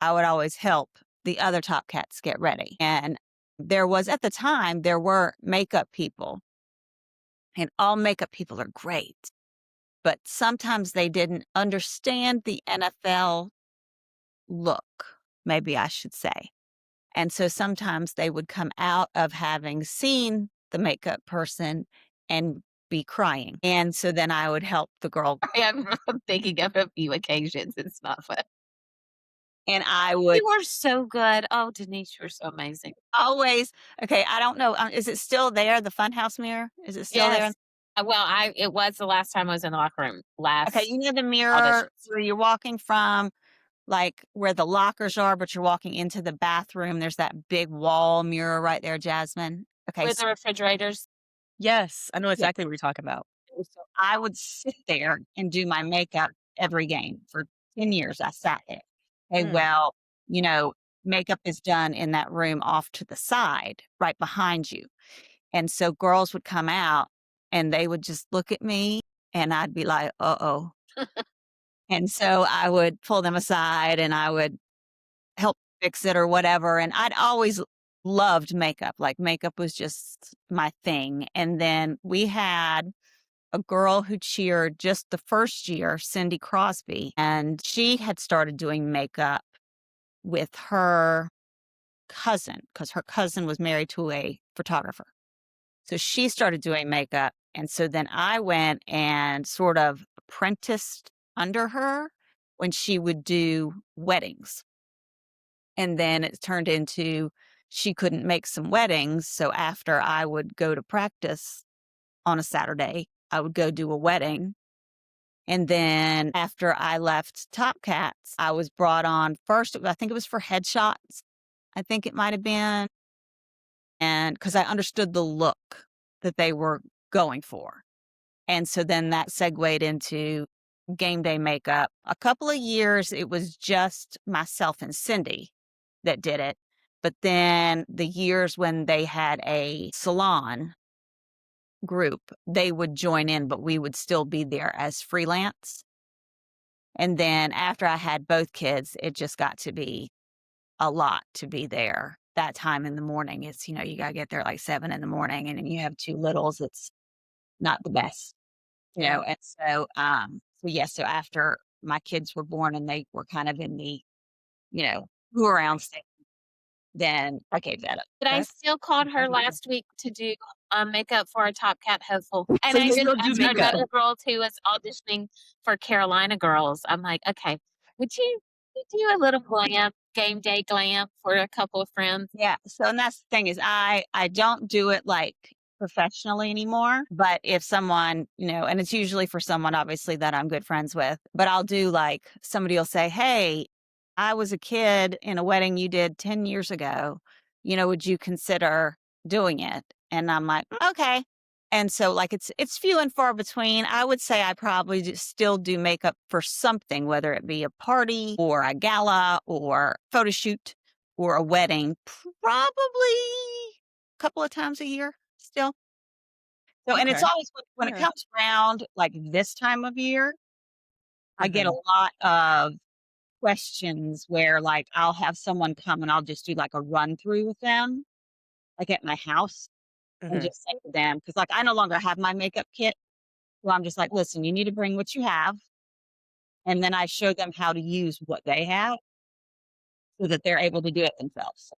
I would always help the other top cats get ready. And at the time, there were makeup people, and all makeup people are great, but sometimes they didn't understand the NFL look, maybe I should say. And so sometimes they would come out of having seen the makeup person and be crying. And so then I would help the girl I am thinking of a few occasions. It's not fun. and I would You were so good. Oh, Denise, you were so amazing. always okay, I don't know, is it still there, the funhouse mirror? Is it still there? Yes. Well, I it was the last time I was in the locker room, Okay, last you know the mirror auditions. where you're walking from, like, where the lockers are, but you're walking into the bathroom, there's that big wall mirror right there, Jasmine? Okay, With the refrigerators. Yes, I know yeah. exactly what you're talking about. So I would sit there and do my makeup every game. For 10 years, I sat there. Okay, Mm. well, you know, makeup is done in that room off to the side, right behind you. And so girls would come out and they would just look at me and I'd be like, uh-oh. And so I would pull them aside and I would help fix it or whatever. And I'd always loved makeup. Like makeup was just my thing. And then we had a girl who cheered just the first year, Cindy Crosby, and she had started doing makeup with her cousin because her cousin was married to a photographer. So she started doing makeup. And so then I went and sort of apprenticed under her when she would do weddings. And then it turned into she couldn't make some weddings. So after I would go to practice on a Saturday, I would go do a wedding. And then after I left Top Cats, I was brought on first, I think it was for headshots. I think it might have been. And because I understood the look that they were going for. And so then that segued into game day makeup. A couple of years, it was just myself and Cindy that did it. But then the years when they had a salon group, they would join in, but we would still be there as freelance. And then after I had both kids, it just got to be a lot to be there that time in the morning. It's, you got to get there like 7 in the morning and then you have 2 littles. It's not the best, Yeah. and so yeah, so after my kids were born and they were kind of in the, who around stage, then I gave that up. But I That's still called her incredible. last week to do, makeup for a Top Cat hopeful, and So I you even still do asked makeup? another girl who was auditioning for Carolina Girls. I'm like, "Okay, would you do a little glam, game day glam for a couple of friends?" Yeah. So, and that's the thing is I don't do it like professionally anymore. But if someone, and it's usually for someone obviously that I'm good friends with, but I'll do like somebody will say, "Hey, I was a kid in a wedding you did 10 years ago. Would you consider doing it?" And I'm like, "Okay." And so, like, it's few and far between. I would say I probably still do makeup for something, whether it be a party or a gala or photo shoot or a wedding, probably a couple of times a year still. So, and it's Okay. always when it Yeah. comes around like this time of year, I get a Mhm. lot of questions where like I'll have someone come and I'll just do like a run through with them, like at my house, and Mhm. just say to them, because like I no longer have my makeup kit. So I'm just like, listen, you need to bring what you have. And then I show them how to use what they have so that they're able to do it themselves.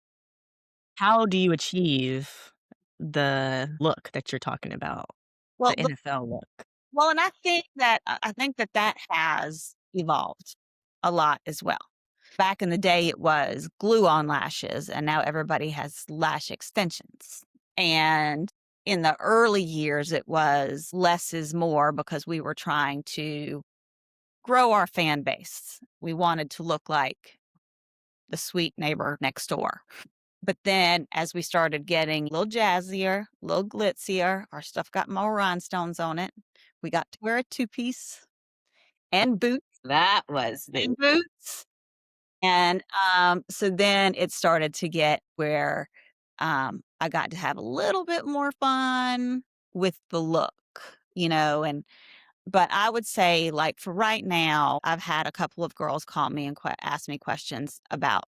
How do you achieve the look that you're talking about? Well, The NFL look? and I think that that has evolved a lot as well. Back in the day, it was glue on lashes, and now everybody has lash extensions. And in the early years, it was less is more because we were trying to grow our fan base. We wanted to look like the sweet neighbor next door. But then as we started getting a little jazzier, a little glitzier, our stuff got more rhinestones on it. We got to wear a two-piece and boots That was the and boots. And so then it started to get where I got to have a little bit more fun with the look, and but I would say like for right now, I've had a couple of girls call me and ask me questions about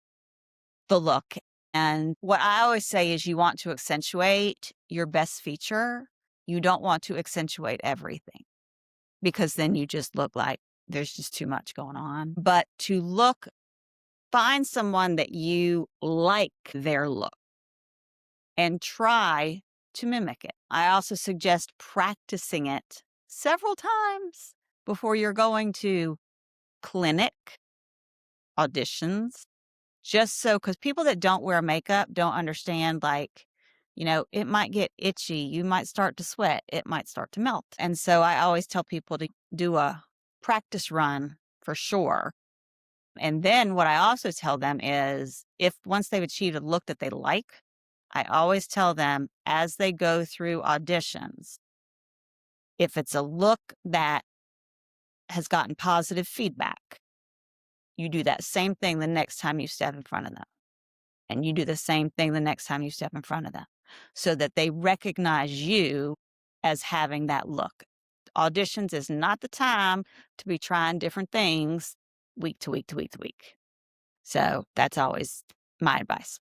the look. And what I always say is you want to accentuate your best feature. You don't want to accentuate everything because then you just look like there's just too much going on. But to find someone that you like their look and try to mimic it. I also suggest practicing it several times before you're going to clinic auditions. Just so, because people that don't wear makeup don't understand, like, it might get itchy. You might start to sweat. It might start to melt. And so I always tell people to do a practice run for sure. And then what I also tell them is if once they've achieved a look that they like, I always tell them as they go through auditions, if it's a look that has gotten positive feedback, you do that same thing the next time you step in front of them. And you do the same thing the next time you step in front of them so that they recognize you as having that look. Auditions is not the time to be trying different things week to week to week to week. So that's always my advice.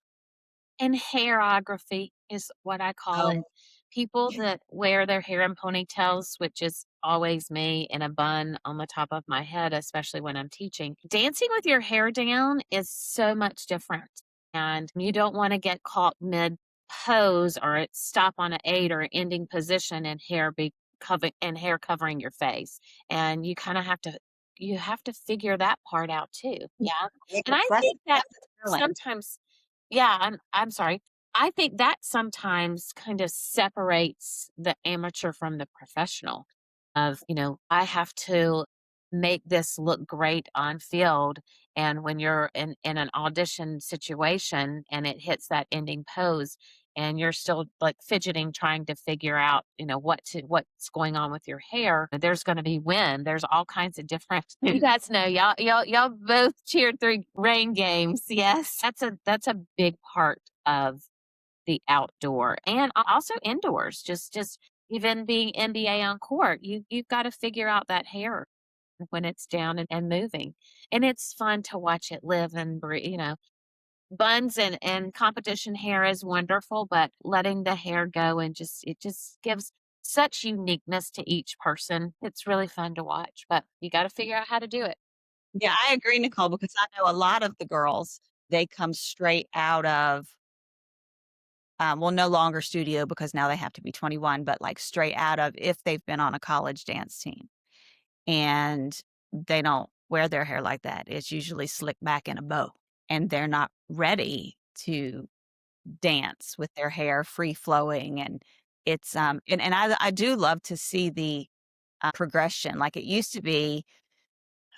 and hairography is what I call it. Oh, People yeah. that wear their hair in ponytails, which is always me in a bun on the top of my head, especially when I'm teaching. Dancing with your hair down is so much different. And you don't want to get caught mid pose or it stop on an eight or ending position and hair covering your face. And you have to figure that part out too. Yeah. Yeah, And I think that that's a talent. sometimes yeah, I'm sorry. I think that sometimes kind of separates the amateur from the professional of, I have to make this look great on field. And when you're in an audition situation and it hits that ending pose and you're still like fidgeting, trying to figure out, what's going on with your hair, there's gonna be wind. There's all kinds of different you guys know y'all both cheered through rain games. Yes. That's a big part of the outdoor and also indoors. Just even being NBA on court, you've got to figure out that hair when it's down and moving. And it's fun to watch it live and breathe. Buns and competition hair is wonderful, but letting the hair go and it just gives such uniqueness to each person. It's really fun to watch, but you got to figure out how to do it. Yeah, I agree, Nicole, because I know a lot of the girls, they come straight out of, well, no longer studio because now they have to be 21, but like straight out of if they've been on a college dance team and they don't wear their hair like that. It's usually slicked back in a bow and they're not ready to dance with their hair free flowing. And it's, and I do love to see the progression. Like it used to be,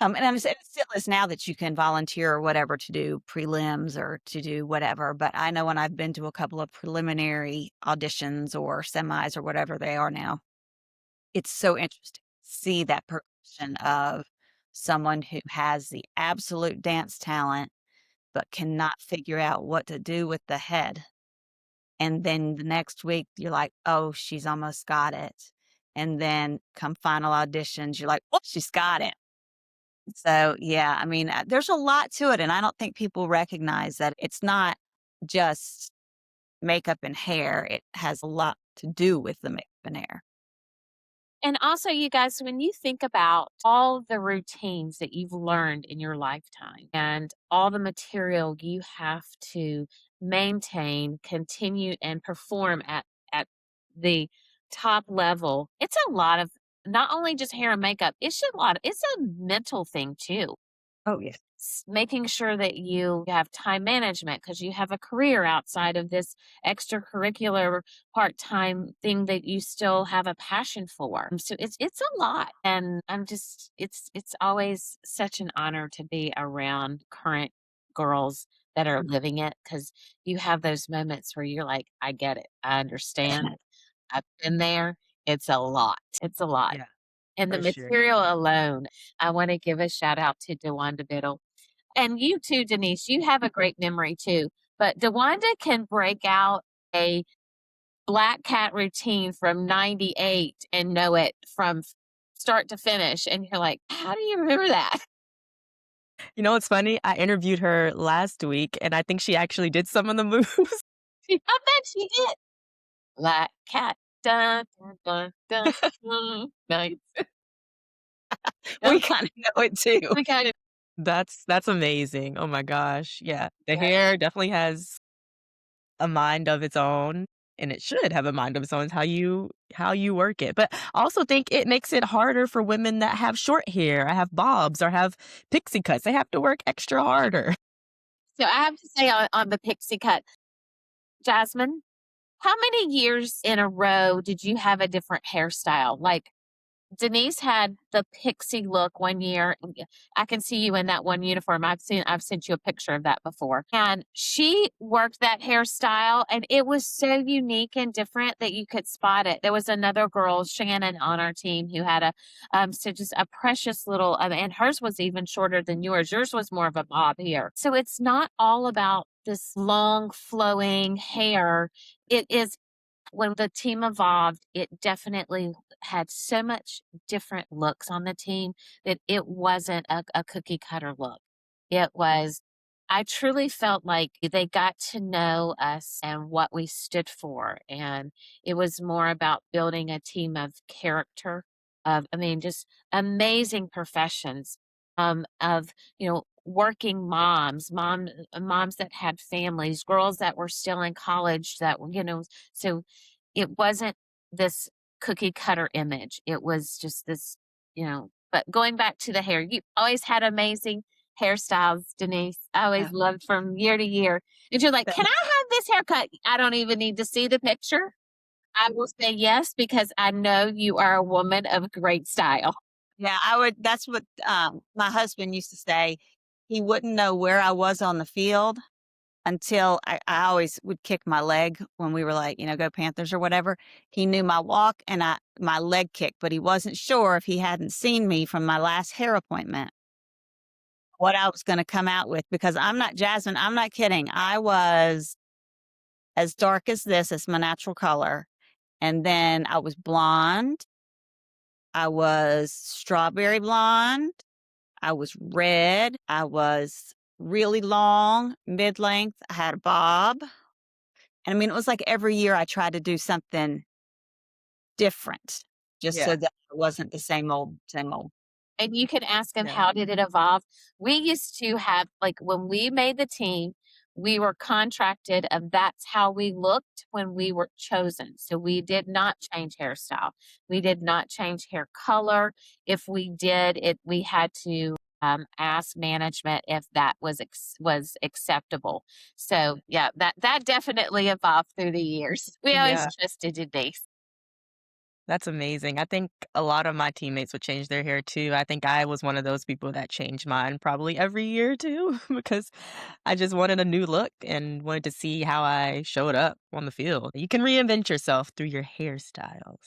And it still is now that you can volunteer or whatever to do prelims or to do whatever. But I know when I've been to a couple of preliminary auditions or semis or whatever they are now, it's so interesting to see that progression of someone who has the absolute dance talent but cannot figure out what to do with the head. And then the next week, you're like, oh, she's almost got it. And then come final auditions, you're like, oh, she's got it. So, yeah, I mean, there's a lot to it. And I don't think people recognize that it's not just makeup and hair, it has a lot to do with the makeup and hair. And also, you guys, when you think about all the routines that you've learned in your lifetime and all the material you have to maintain, continue, and perform at the top level, it's a lot of not only just hair and makeup, it's a mental thing too. Oh, yeah. Making sure that you have time management because you have a career outside of this extracurricular part-time thing that you still have a passion for. So it's a lot, and I'm just it's always such an honor to be around current girls that are living it because you have those moments where you're like, I get it, I understand, I've been there. It's a lot. It's a lot. Yeah, And the for sure. material alone, I want to give a shout out to DeWanda Biddle and you too, Denise, you have a great memory too. But DeWanda can break out a black cat routine from 98 and know it from start to finish. And you're like, how do you remember that? You know what's funny? I interviewed her last week, and I think she actually did some of the moves. I bet she did. Black cat. Dun, dun, dun, dun, dun. Nice. We Oh kind of know it too. my God. That's amazing. Oh my gosh. Yeah. The hair definitely has a mind of its own, and it should have a mind of its own. It's how you work it. But I also think it makes it harder for women that have short hair, or have bobs, or have pixie cuts. They have to work extra harder. So I have to say on the pixie cut, Jasmine, how many years in a row did you have a different hairstyle? Like Denise had the pixie look one year. I can see you in that one uniform. I've sent you a picture of that before. And she worked that hairstyle and it was so unique and different that you could spot it. There was another girl, Shannon, on our team who had so just a precious little, and hers was even shorter than yours. Yours was more of a bob here. So it's not all about this long flowing hair. It is when the team evolved, it definitely had so much different looks on the team that it wasn't a cookie cutter look. It was, I truly felt like they got to know us and what we stood for. And it was more about building a team of character, I mean, just amazing professions, of, working moms that had families, girls that were still in college that were, so it wasn't this cookie cutter image. It was just this, but going back to the hair, you always had amazing hairstyles, Denise. I always Yeah. loved from year to year. And you're like, can Thank I have this haircut? I don't even need to see the picture. I will say yes because I know you are a woman of great style. Yeah, I would that's what, my husband used to say. He wouldn't know where I was on the field until I always would kick my leg when we were like, go Panthers or whatever. He knew my walk and my leg kick, but he wasn't sure if he hadn't seen me from my last hair appointment, what I was gonna come out with because I'm not Jasmine, I'm not kidding. I was as dark as this, as my natural color, and then I was blonde, I was strawberry blonde, I was red, I was really long, mid-length, I had a bob. And I mean, it was like every year I tried to do something different just Yeah. so that it wasn't the same old, same old. And you can ask them, Yeah. how did it evolve? We used to have, like, when we made the team, we were contracted of that's how we looked when we were chosen. So we did not change hairstyle. We did not change hair color. If we did it, we had to ask management if that was acceptable. So yeah, that definitely evolved through the years. We always Yeah. trusted Denise. That's amazing. I think a lot of my teammates would change their hair too. I think I was one of those people that changed mine probably every year too, because I just wanted a new look and wanted to see how I showed up on the field. You can reinvent yourself through your hairstyles.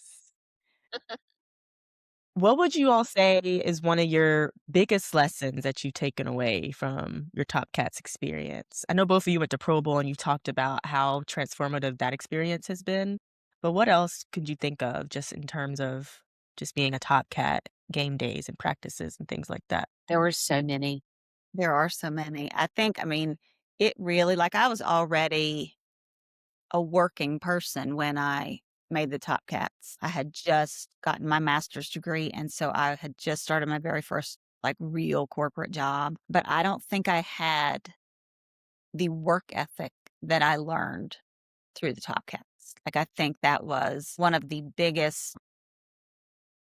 What would you all say is one of your biggest lessons that you've taken away from your Top Cats experience? I know both of you went to Pro Bowl and you talked about how transformative that experience has been, but what else could you think of just in terms of just being a Top Cat, game days and practices and things like that? There were so many. There are so many. I mean, it really like, I was already a working person when I made the Top Cats. I had just gotten my master's degree, and so I had just started my very first, like, real corporate job, but I don't think I had the work ethic that I learned through the Top Cats. Like, I think that was one of the biggest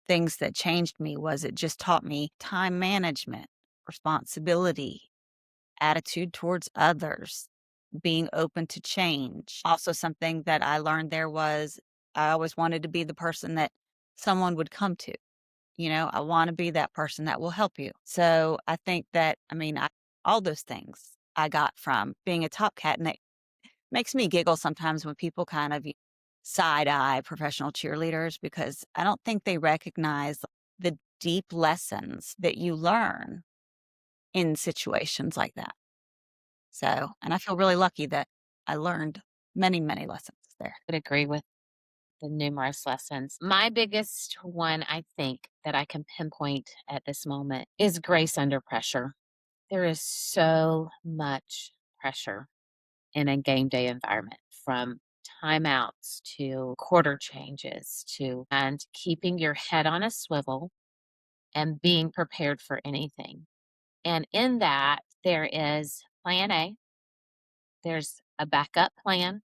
things that changed me was it just taught me time management, responsibility, attitude towards others, being open to change. Also, something that I learned there was I always wanted to be the person that someone would come to. You know, I want to be that person that will help you. So I think that, I mean, all those things I got from being a top cat. And it makes me giggle sometimes when people kind of side eye professional cheerleaders because I don't think they recognize the deep lessons that you learn in situations like that. So, and I feel really lucky that I learned many, many lessons there. Would agree with the numerous lessons. My biggest one, I think, that I can pinpoint at this moment is grace under pressure. There is so much pressure in a game day environment from timeouts to quarter changes to and keeping your head on a swivel and being prepared for anything. And in that, there is plan A, there's a backup plan,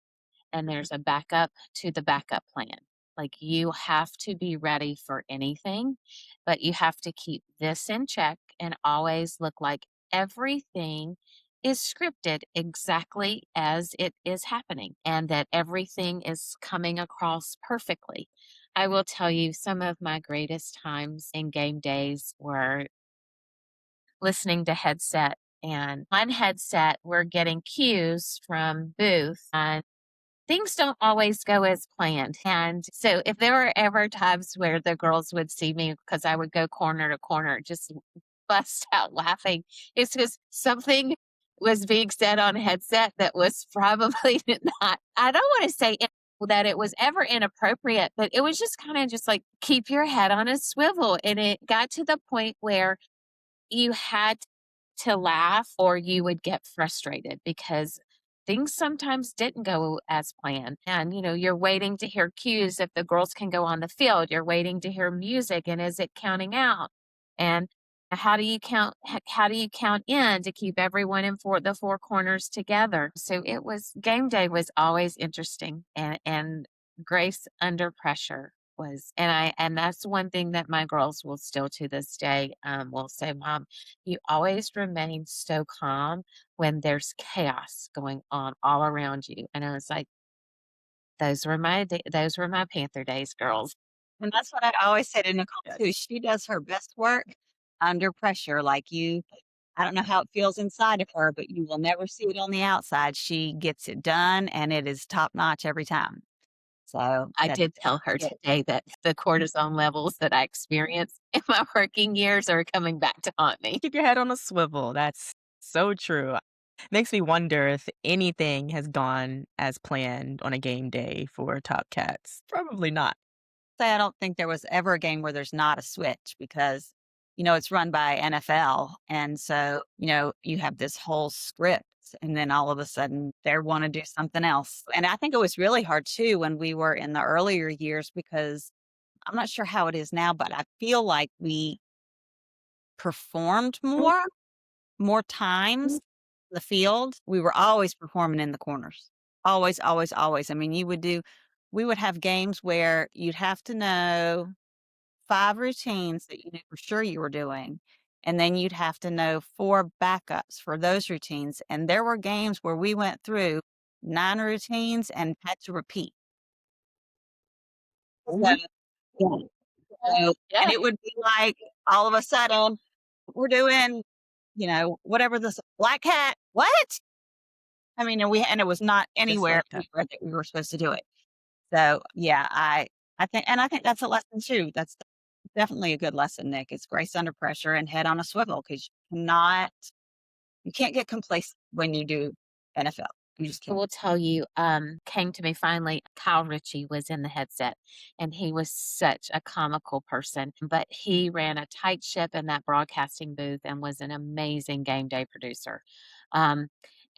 and there's a backup to the backup plan. Like you have to be ready for anything, but you have to keep this in check and always look like everything is scripted exactly as it is happening and that everything is coming across perfectly. I will tell you some of my greatest times in game days were listening to headset and on headset we're getting cues from booth and things don't always go as planned. And so if there were ever times where the girls would see me because I would go corner to corner, just bust out laughing, it's because something was being said on headset that was probably not, I don't want to say that it was ever inappropriate, but it was just kind of just like keep your head on a swivel. And it got to the point where you had to laugh or you would get frustrated because things sometimes didn't go as planned. And, you know, you're waiting to hear cues if the girls can go on the field. You're waiting to hear music and is it counting out? And how do you count in to keep everyone in the four corners together? So it was game day was always interesting and grace under pressure was and that's one thing that my girls will still to this day will say, Mom, you always remain so calm when there's chaos going on all around you. And I was like, those were my Panther days, girls. And that's what I always say to Nicole too. Yes. She does her best work under pressure. I don't know how it feels inside of her, but you will never see it on the outside. She gets it done and it is top notch every time. So I that's did tell her yeah. today that the cortisone levels that I experienced in my working years are coming back to haunt me. Keep your head on a swivel. That's so true. Makes me wonder if anything has gone as planned on a game day for Top Cats. Probably not. Say I don't think there was ever a game where there's not a switch because, it's run by NFL. And so, you have this whole script and then all of a sudden they want to do something else. And I think it was really hard too when we were in the earlier years because I'm not sure how it is now, but I feel like we performed more times in the field. We were always performing in the corners. Always, always, always. I mean, we would have games where you'd have to know 5 routines that you knew for sure you were doing, and then you'd have to know 4 backups for those routines, and there were games where we went through 9 routines and had to repeat. So, Yeah. So, and Yeah. it would be like all of a sudden we're doing, whatever this black hat. What? I mean, and it was not Just anywhere like that. that we were supposed to do it. So yeah, I think that's a lesson too. That's definitely a good lesson, Nick. It's grace under pressure and head on a swivel because you can't get complacent when you do NFL. You just I can't. will tell you, came to me finally, Kyle Ritchie was in the headset, and he was such a comical person, but he ran a tight ship in that broadcasting booth and was an amazing game day producer. Um,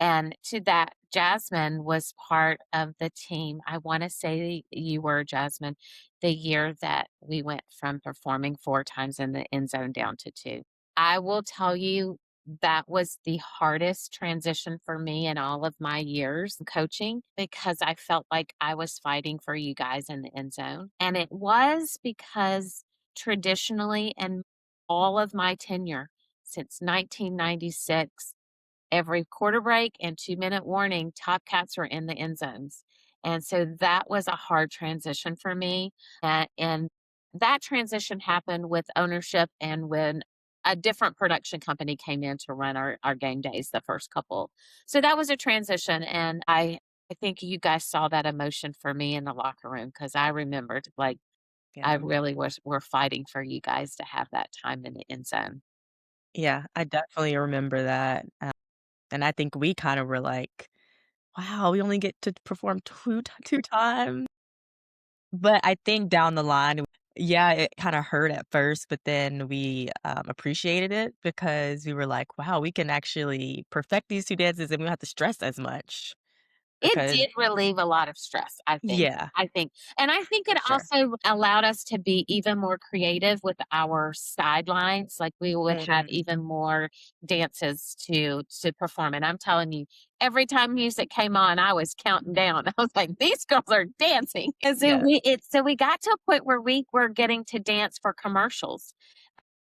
and to that, Jasmine was part of the team. I want to say you were, Jasmine, the year that we went from performing 4 times in the end zone down to 2. I will tell you that was the hardest transition for me in all of my years coaching because I felt like I was fighting for you guys in the end zone. And it was because traditionally, and all of my tenure since 1996, every quarter break and 2-minute warning, TopCats were in the end zones. And so that was a hard transition for me. And that transition happened with ownership and when a different production company came in to run our game days the first couple. So that was a transition. And I think you guys saw that emotion for me in the locker room because I remembered like I Yeah. really were fighting for you guys to have that time in the end zone. Yeah, I definitely remember that, and I think we kinda were like, "Wow, we only get to perform 2 times?" But I think down the line, yeah, it kinda hurt at first, but then we, appreciated it because we were like, "Wow, we can actually perfect these 2 dances and we don't have to stress as much." It Because did relieve a lot of stress, I think. yeah, And I think for it sure. also allowed us to be even more creative with our sidelines, like, we would have Mhm. even more dances to perform, and I'm telling you, every time music came on, I was counting down. I was like, "These girls are dancing." And Yeah, so we got to a point where we were getting to dance for commercials.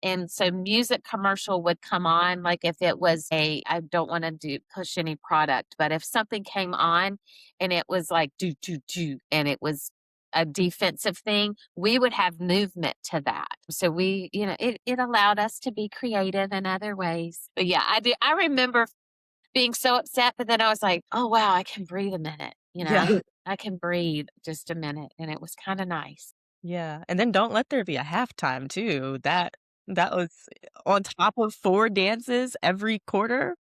And so music commercial would come on, like if it was I don't wanna do push any product, but if something came on and it was like, "Do, do, do," and it was a defensive thing, we would have movement to that. So it allowed us to be creative in other ways. But yeah, I remember being so upset, but then I was like, "Oh, wow, I can breathe a minute," you know? yeah, I can breathe just a minute, and it was kinda nice. yeah, and then don't let there be a halftime too. That was on top of 4 dances every quarter.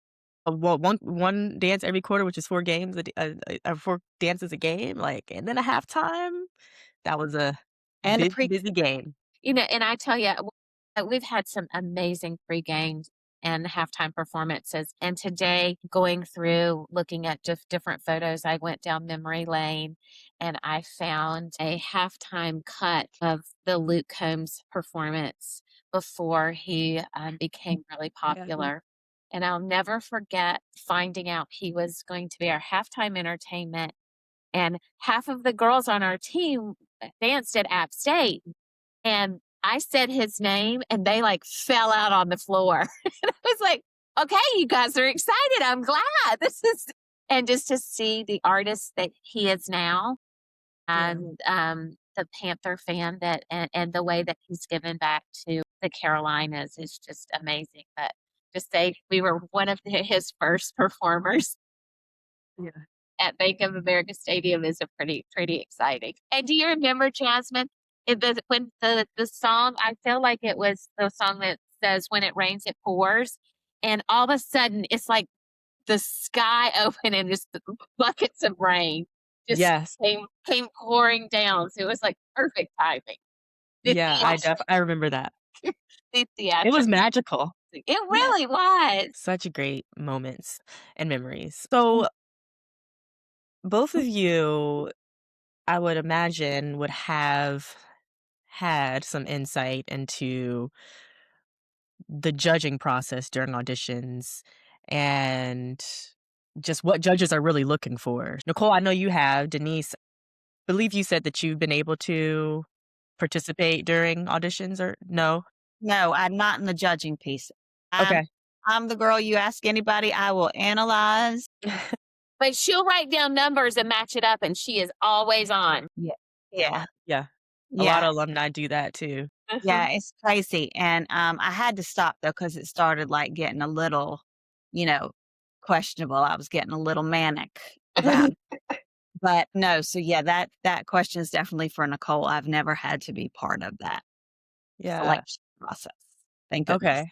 Well, one dance every quarter, which is 4 games 4 dances a game, like, and then a halftime. That was a And the pre busy game. And I tell you, we've had some amazing pre-games and halftime performances. And today, going through looking at different photos, I went down memory lane and I found a halftime cut of the Luke Combs performance before he became really Yeah. popular. And I'll never forget finding out he was going to be our halftime entertainment. And half of the girls on our team danced at App State and I said his name and they like fell out on the floor. And I was like, okay, you guys are excited. I'm glad. This is and just to see the artist that he is now Yeah. and the Panther fan and the way that he's given back to the Carolinas is just amazing. But just say we were one of his first performers Yeah. at Bank of America Stadium is a pretty exciting. And do you remember, Jasmine, when the song, I feel like it was the song that says, "When it rains, it pours," and all of a sudden, it's like the sky opened and just buckets of rain just Yes. came pouring down, so it was, like, perfect timing. The Yeah, I remember that. the It was theatrics. magical. It yeah. really was. Such great moments and memories. So, both of you, I would imagine, would have had some insight into the judging process during auditions and just what judges are really looking for. Nicole, I know you have. Denise, believe you said that you've been able to participate during auditions or no? No, I'm not in the judging piece. I'm Okay. I'm the girl you ask anybody, I will analyze. But she'll write down numbers and match it up, and she is always on. Yeah. Yeah. Yeah. A lot Yeah. of alumni do that too. Yeah, it's crazy, and, I had to stop though because it started, like, getting a little, you know, questionable. I was getting a little manic about it. But no, so yeah, that question is definitely for Nicole. I've never had to be part of that Yeah. selection process. Thank goodness. Okay.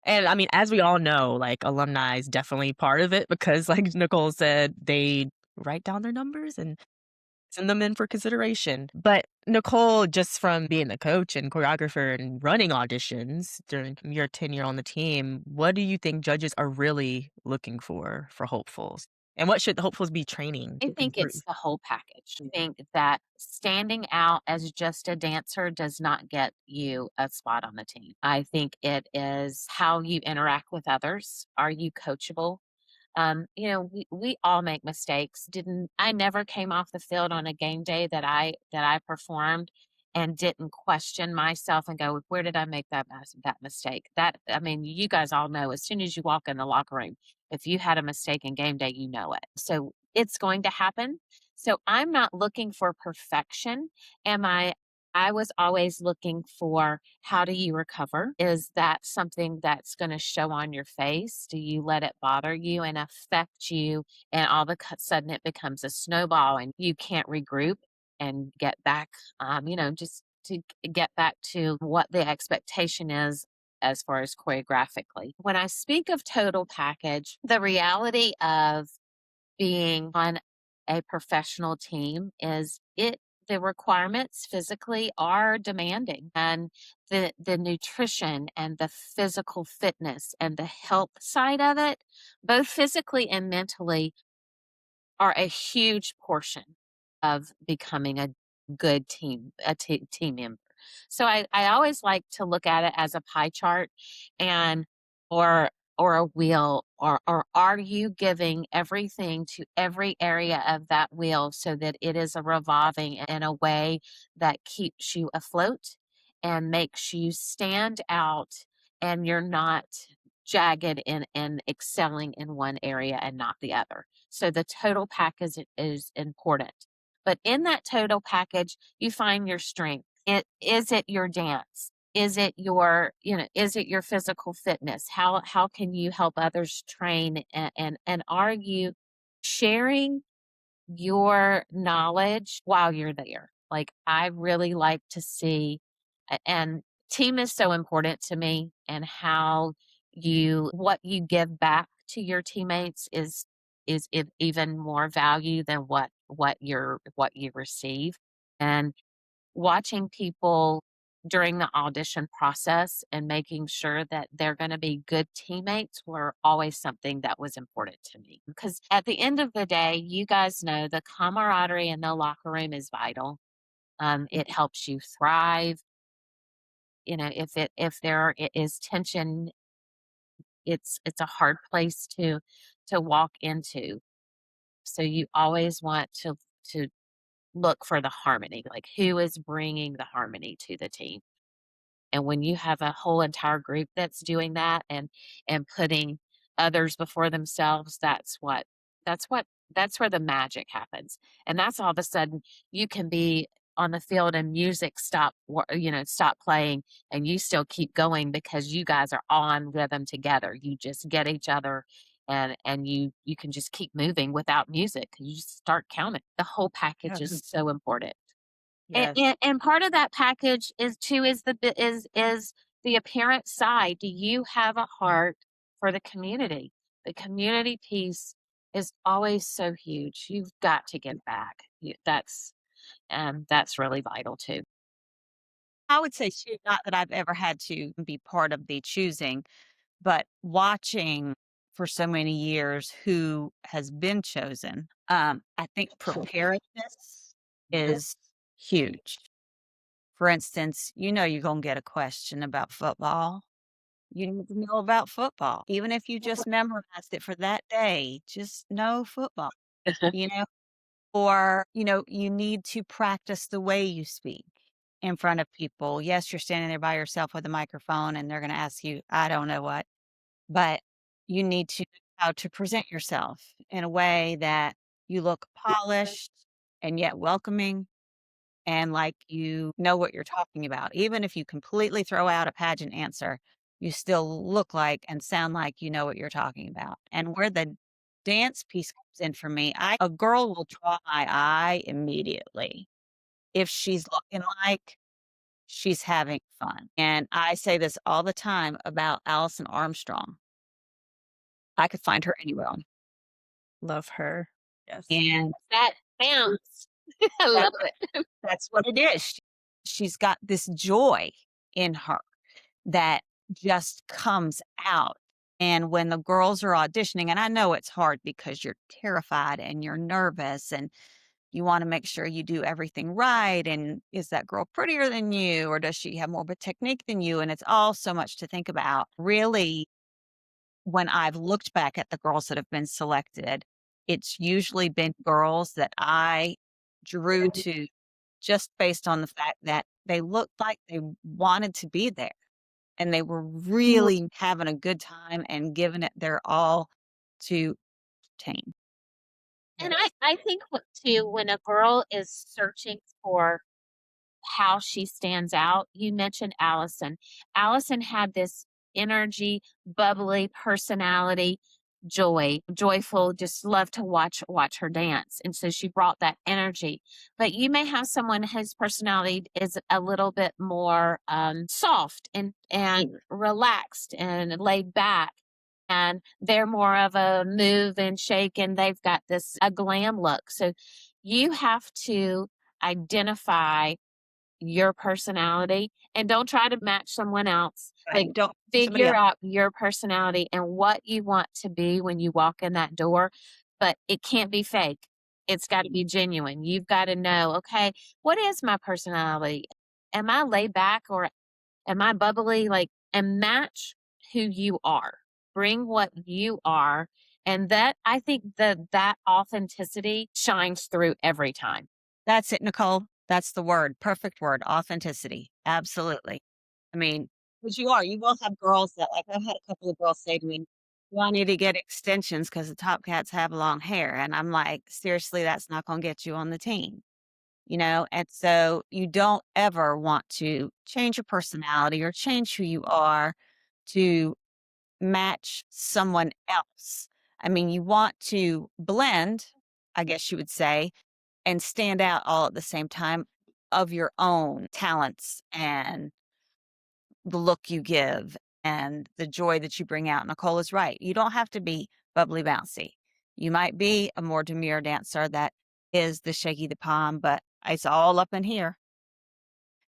And I mean, as we all know, like, alumni is definitely part of it because, like Nicole said, they write down their numbers and send them in for consideration. But Nicole, just from being the coach and choreographer and running auditions during your tenure on the team, what do you think judges are really looking for hopefuls? And what should the hopefuls be training I to think improve? it's the whole package. I think that standing out as just a dancer does not get you a spot on the team. I think it is how you interact with others. Are you coachable? We all make mistakes. Didn't I never came off the field on a game day that I performed and didn't question myself and go, where did I make that mistake? That I mean, you guys all know as soon as you walk in the locker room, if you had a mistake in game day, you know it. So it's going to happen. So I'm not looking for perfection. Am I was always looking for how do you recover? Is that something that's going to show on your face? Do you let it bother you and affect you? And all of a sudden it becomes a snowball and you can't regroup and get back, just to get back to what the expectation is as far as choreographically. When I speak of total package, the reality of being on a professional team is the requirements physically are demanding, and the nutrition and the physical fitness and the health side of it, both physically and mentally, are a huge portion of becoming a good team member. So I always like to look at it as a pie chart and or or a wheel, or are you giving everything to every area of that wheel so that it is a revolving in a way that keeps you afloat and makes you stand out, and you're not jagged in excelling in one area and not the other. So the total package is important. But in that total package, you find your strength. Is it your dance? Is it your physical fitness? How can you help others train, and are you sharing your knowledge while you're there? Like, I really like to see, and team is so important to me, and how what you give back to your teammates is even more value than what you receive. And watching people during the audition process and making sure that they're going to be good teammates were always something that was important to me, because at the end of the day, you guys know the camaraderie in the locker room is vital. It helps you thrive. If is tension, it's a hard place to walk into. So you always want to look for the harmony, like who is bringing the harmony to the team. And when you have a whole entire group that's doing that and putting others before themselves, that's what that's where the magic happens. And that's all of a sudden you can be on the field and music stop playing, and you still keep going because you guys are on rhythm together. You just get each other, and you can just keep moving without music. You just start counting. The whole package is Yes. so important. And Yes. and and part of that package is the b is the appearance side. Do you have a heart for the community? The community piece is always so huge. You've got to give back. That's really vital too. I would say too, not that I've ever had to be part of the choosing, but watching for so many years who has been chosen, I think preparedness is huge. For instance, you're gonna get a question about football. You need to know about football. Even if you just memorized it for that day, just know football, you know? Or, you need to practice the way you speak in front of people. Yes, you're standing there by yourself with a microphone and they're gonna ask you, I don't know what, but you need to know how to present yourself in a way that you look polished and yet welcoming, and like you know what you're talking about. Even if you completely throw out a pageant answer, you still look like and sound like you know what you're talking about. And where the dance piece comes in for me, a girl will draw my eye immediately if she's looking like she's having fun. And I say this all the time about Allison Armstrong. I could find her anywhere on, Love her. Yes. and That bounce. I that love it. that's what it is. She's got this joy in her that just comes out. And when the girls are auditioning, and I know it's hard because you're terrified and you're nervous and you want to make sure you do everything right. And is that girl prettier than you? Or does she have more of a technique than you? And it's all so much to think about. Really, when I've looked back at the girls that have been selected, it's usually been girls that I drew to just based on the fact that they looked like they wanted to be there and they were really having a good time and giving it their all to obtain. And Yes. I think what too, when a girl is searching for how she stands out, you mentioned Allison. Allison had this energy, bubbly personality, joyful, just love to watch her dance. And so she brought that energy. But you may have someone whose personality is a little bit more soft and relaxed and laid back. And they're more of a move and shake, and they've got this a glam look. So you have to identify your personality and don't try to match someone else. Right. Like, Don't somebody figure else. out your personality and what you want to be when you walk in that door, but it can't be fake. It's got to be genuine. You've got to know, okay, what is my personality? Am I laid back or am I bubbly? Like, and match who you are. Bring what you are. And that I think that authenticity shines through every time. That's it, Nicole. That's the word. Perfect word. Authenticity. Absolutely. I mean, because you will have girls that, like, I've had a couple of girls say to me, "Well, I need to get extensions because the top cats have long hair." And I'm like, seriously, that's not going to get you on the team, you know? And so you don't ever want to change your personality or change who you are to match someone else. I mean, you want to blend, I guess you would say, and stand out all at the same time of your own talents and the look you give and the joy that you bring out. Nicole is right. You don't have to be bubbly bouncy. You might be a more demure dancer that is the shaky the palm, but it's all up in here,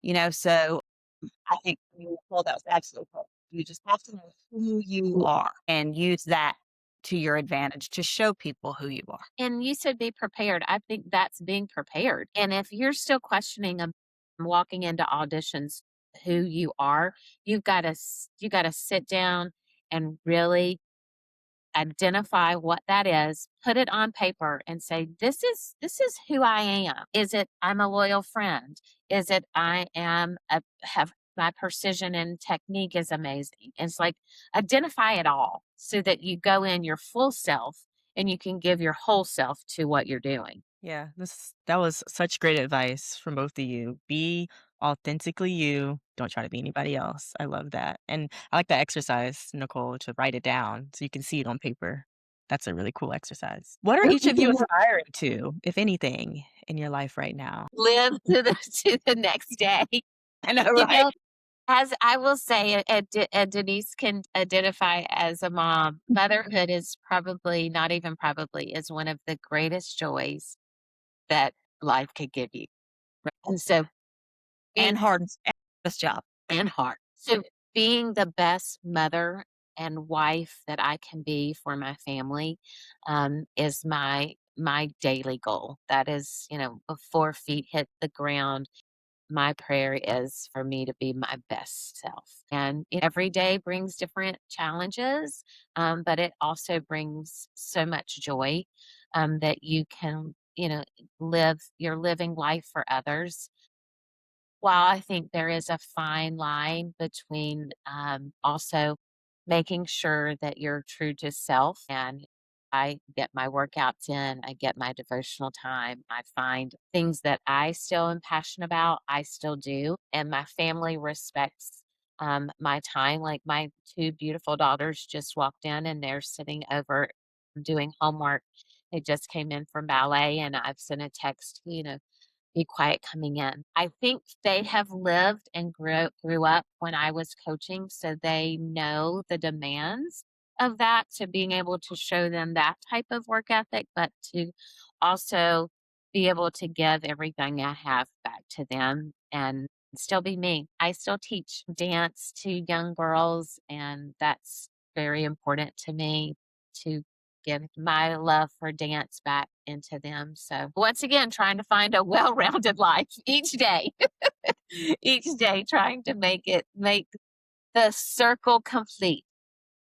you know. So I think Nicole, that was absolutely perfect. You just have to know who you are and use that to your advantage to show people who you are. And you said be prepared. I think that's being prepared. And if you're still questioning walking into auditions who you are, you got to sit down and really identify what that is, put it on paper and say this is who I am. Is it I'm a loyal friend? Is it I am a have my precision and technique is amazing. It's like identify it all so that you go in your full self and you can give your whole self to what you're doing. Yeah, that was such great advice from both of you. Be authentically you. Don't try to be anybody else. I love that. And I like that exercise, Nicole, to write it down so you can see it on paper. That's a really cool exercise. What are each of you aspiring to, if anything, in your life right now? Live to the to the next day. I know, You right? know, as I will say, Denise can identify as a mom. Motherhood is probably, not even probably, is one of the greatest joys that life could give you. And so And being hard and this job. and hard. So being the best mother and wife that I can be for my family is my daily goal. That is, before feet hit the ground, my prayer is for me to be my best self. And every day brings different challenges, but it also brings so much joy that you can, you're living life for others. While I think there is a fine line between also making sure that you're true to self and I get my workouts in, I get my devotional time. I find things that I still am passionate about, I still do, and my family respects my time. Like my two beautiful daughters just walked in and they're sitting over doing homework. They just came in from ballet, and I've sent a text, be quiet coming in. I think they have lived and grew up when I was coaching, so they know the demands of that. So being able to show them that type of work ethic, but to also be able to give everything I have back to them and still be me. I still teach dance to young girls, and that's very important to me to give my love for dance back into them. So once again, trying to find a well-rounded life each day, each day trying to make the circle complete.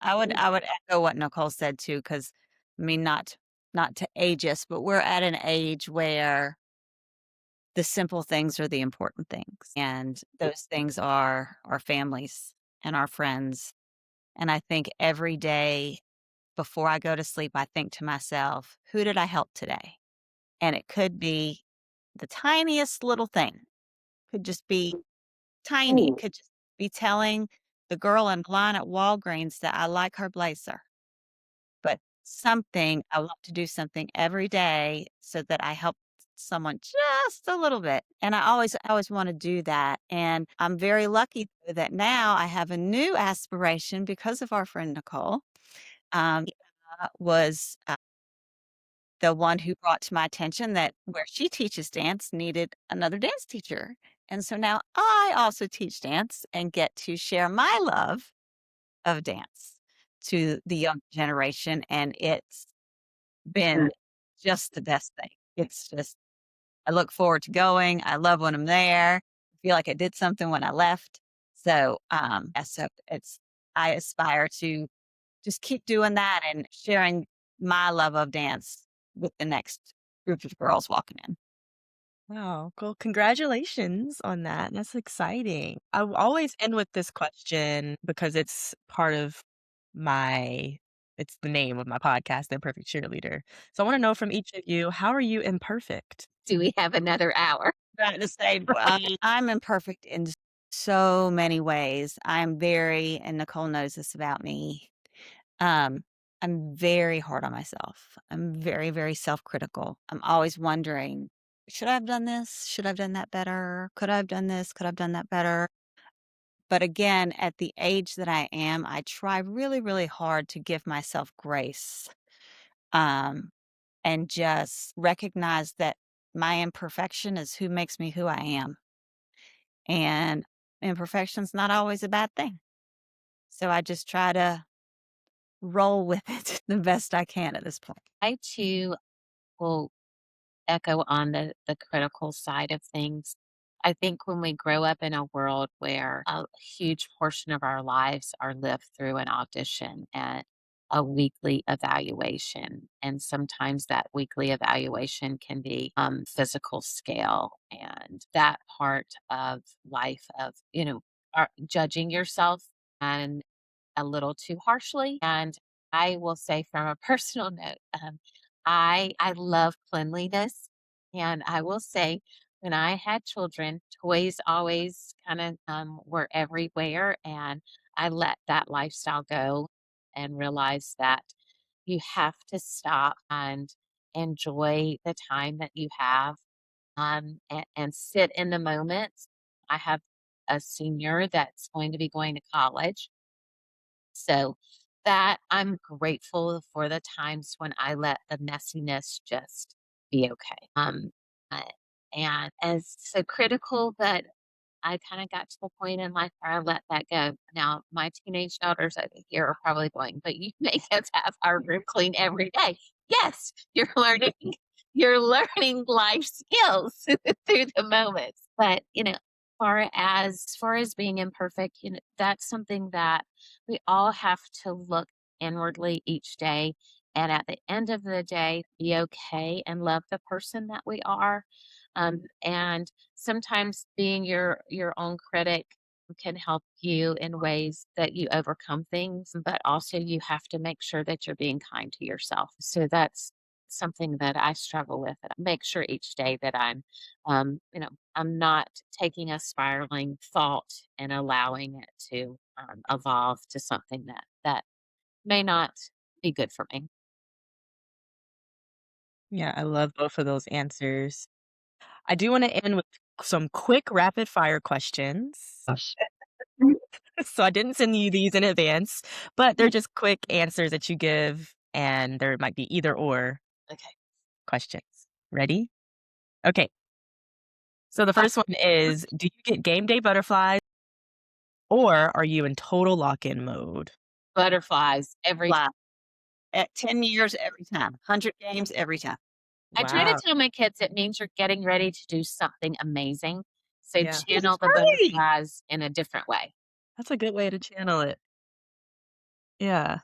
I would echo what Nicole said too, because I mean, not to age us, but we're at an age where the simple things are the important things, and those things are our families and our friends. And I think every day before I go to sleep, I think to myself, who did I help today? And it could be the tiniest little thing. Could just be tiny. It could just be telling the girl in line at Walgreens that I like her blazer. But something I want to do something every day so that I help someone just a little bit. And I always want to do that. And I'm very lucky that now I have a new aspiration because of our friend Nicole. Was the one who brought to my attention that where she teaches dance needed another dance teacher. And so now I also teach dance and get to share my love of dance to the young generation. And it's been just the best thing. It's just, I look forward to going. I love when I'm there. I feel like I did something when I left. So, so I aspire to just keep doing that and sharing my love of dance with the next group of girls walking in. Wow. Well, congratulations on that. That's exciting. I will always end with this question because it's part of my it's the name of my podcast, The Imperfect Cheerleader. So I want to know from each of you, how are you imperfect? Do we have another hour? Trying to say, I'm imperfect in so many ways. And Nicole knows this about me. Um, I'm very hard on myself. I'm very, very self-critical. I'm always wondering, should I have done this? Should I have done that better? Could I have done this? Could I have done that better? But again, at the age that I am, I try really, really hard to give myself grace, um, and just recognize that my imperfection is who makes me who I am. And imperfection's not always a bad thing. So I just try to roll with it the best I can at this point. I too will echo on the critical side of things. I think when we grow up in a world where a huge portion of our lives are lived through an audition and a weekly evaluation, and sometimes that weekly evaluation can be physical scale, and that part of life of judging yourself and a little too harshly. And I will say from a personal note, I love cleanliness, and I will say when I had children, toys always kind of were everywhere, and I let that lifestyle go and realized that you have to stop and enjoy the time that you have, and sit in the moment. I have a senior that's going to be going to college, so that I'm grateful for the times when I let the messiness just be okay. Uh, and as so critical, but I kind of got to the point in life where I let that go. Now, my teenage daughters over here are probably going, but you make us have our room clean every day. Yes, you're learning life skills through the moments. But, far as being imperfect, that's something that we all have to look inwardly each day. And at the end of the day, be okay and love the person that we are. And sometimes being your own critic can help you in ways that you overcome things, but also you have to make sure that you're being kind to yourself. So that's something that I struggle with. And I make sure each day that I'm not taking a spiraling thought and allowing it to evolve to something that may not be good for me. Yeah, I love both of those answers. I do wanna end with some quick rapid fire questions. So I didn't send you these in advance, but they're just quick answers that you give, and there might be either or Okay. questions. Ready? Okay. So the first one is, do you get game day butterflies or are you in total lock-in mode? Butterflies every Fly. At 10 years every time, 100 games every time. I try to Wow. tell my kids it means you're getting ready to do something amazing. So Yeah. It's channel the free. butterflies in a different way. That's a good way to channel it. Yeah.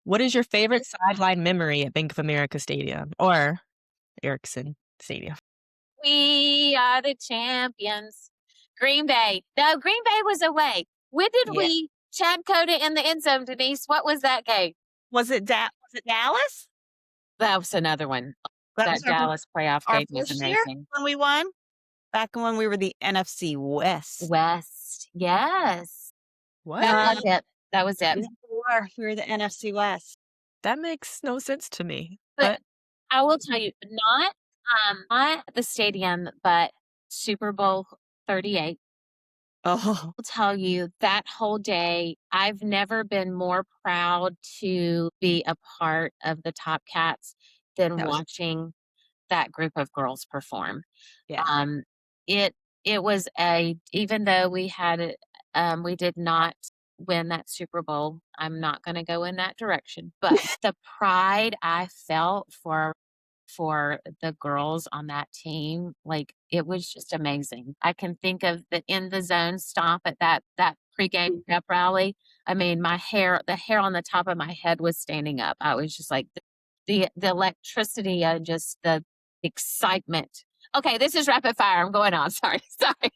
What is your favorite sideline memory at Bank of America Stadium or Ericsson Stadium? We are the champions. Green Bay. No, Green Bay was away. When did Yeah. we Chad Coda in the end zone, Denise? What was that game? Was it Dallas? That was another one. That was That Dallas playoff our game was first year amazing. when we won? Back when we were the NFC West. West. Yes. That What? was it. That was it. Yeah, we were the NFC West. That makes no sense to me, But but I will tell you, not the stadium, but Super Bowl 38. Oh, Will tell you that whole day, I've never been more proud to be a part of the Top Cats than that was watching that group of girls perform. yeah. Um, it it was a even though we did not win that Super Bowl. I'm not going to go in that direction, but the pride I felt for the girls on that team, like, it was just amazing. I can think of the in the zone stomp at that pregame pep rally. I mean, the hair on the top of my head was standing up. I was just like, the electricity and just the excitement. Okay, this is rapid fire. I'm going on. Sorry, sorry.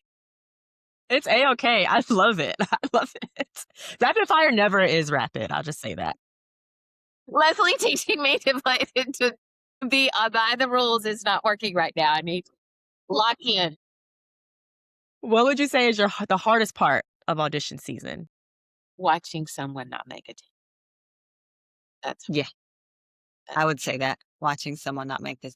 it's A-okay. I love it. I love it. Rapid fire never is rapid, I'll just say that. Leslie teaching me to play to be by the rules is not working right now. I need to lock in. What would you say is the hardest part of audition season? Watching someone not make a team. That's Yeah, I would say that, watching someone not make this.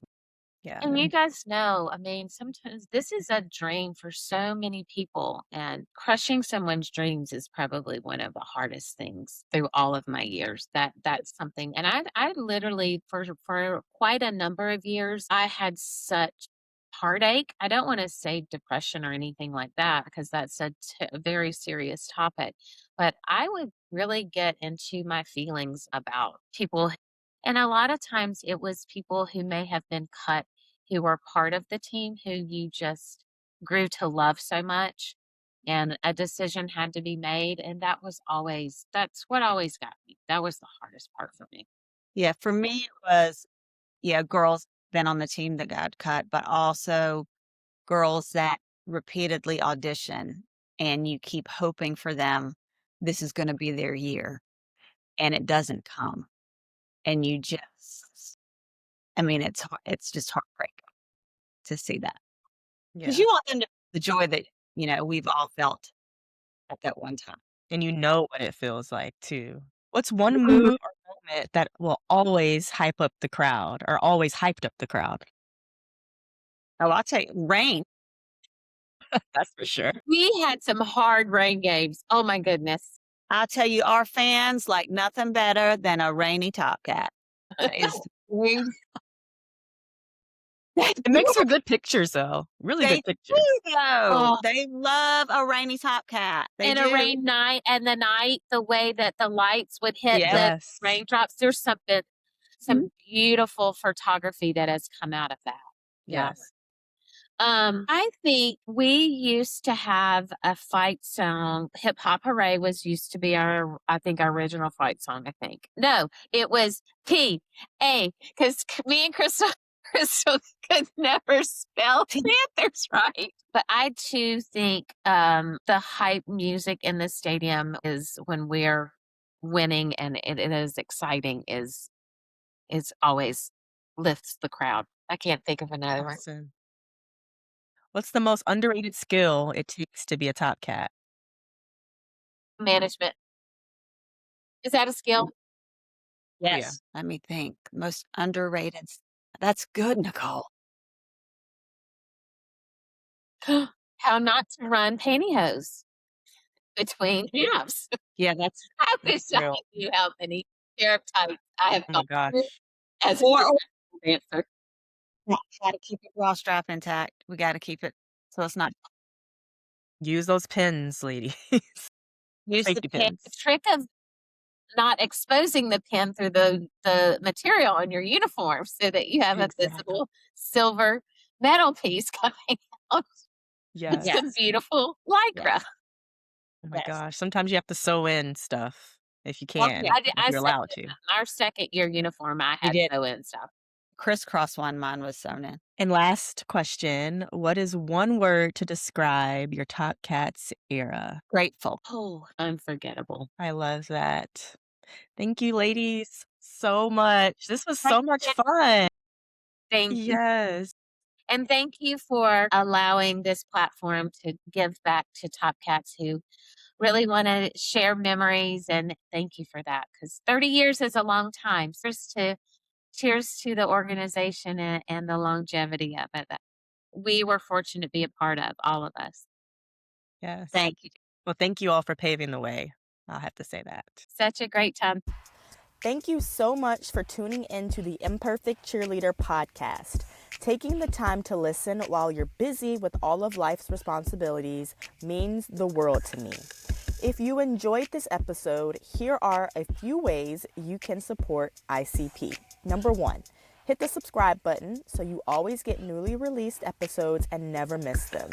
Yeah. And you guys know, I mean, sometimes this is a dream for so many people, and crushing someone's dreams is probably one of the hardest things through all of my years. That's something, and I literally for quite a number of years, I had such heartache. I don't want to say depression or anything like that because that's a very serious topic, but I would really get into my feelings about people. And a lot of times it was people who may have been cut who were part of the team who you just grew to love so much, and a decision had to be made, and that's what always got me. That was the hardest part for me. Yeah, for me, it was, yeah, girls been on the team that got cut, but also girls that repeatedly audition and you keep hoping for them, this is gonna be their year, and it doesn't come, and you just I mean, it's just heartbreaking to see that because Yeah. you want them to feel the joy that, we've all felt at that one time. And you know what it feels like too. What's one move or moment that will always hype up the crowd or always hyped up the crowd? Oh, I'll tell you, rain. That's for sure. We had some hard rain games. Oh my goodness. I'll tell you, our fans like nothing better than a rainy Top Cat. That is We It makes for good pictures though, really they good pictures. do, though. oh, They love a rainy Top Cat. They in a do. rain night and the night, the way that the lights would hit Yeah. the Yes. raindrops, there's some beautiful photography that has come out of that. Yeah. Yes. I think we used to have a fight song. Hip Hop Hooray was used to be I think, our original fight song, I think. No, it was P A, because me and Crystal Crystal could never spell Panthers right. But I too think the hype music in the stadium is when we're winning and it is exciting is always lifts the crowd. I can't think of another one. Awesome. What's the most underrated skill it takes to be a top cat? Management. Is that a skill? Oh, yeah. Yes. Let me think. Most underrated. That's good, Nicole. How not to run pantyhose between halves. Yeah, that's I That's wish I real. knew how many pair of tights I have Oh my gone through gosh. as a or professional dancer. gotta keep your bra strap intact. We gotta keep it so it's not Use those pins, ladies. use the Safety pin. The pins. trick of not exposing the pin through the material on your uniform so that you have a Exactly. visible silver metal piece coming out with Yes. some Yes. beautiful lycra. Yes. Oh my Yes. gosh. Sometimes you have to sew in stuff if you Oh, can, yeah. if I you're said allowed to. our second year uniform, I You had did. sew-in stuff. Crisscross one, mine was sewn in. And last question, what is one word to describe your Top Cats era? Grateful. Oh, unforgettable. I love that. Thank you, ladies, so much. This was Thank so much you. fun. Thank you. Yes. And thank you for allowing this platform to give back to Top Cats who really want to share memories. And thank you for that because 30 years is a long time. Cheers to the organization and the longevity of it that we were fortunate to be a part of, all of us. Yes. Thank you. Well, thank you all for paving the way. I'll have to say that. Such a great time. Thank you so much for tuning in to the Imperfect Cheerleader podcast. Taking the time to listen while you're busy with all of life's responsibilities means the world to me. If you enjoyed this episode, here are a few ways you can support ICP. Number 1, hit the subscribe button so you always get newly released episodes and never miss them.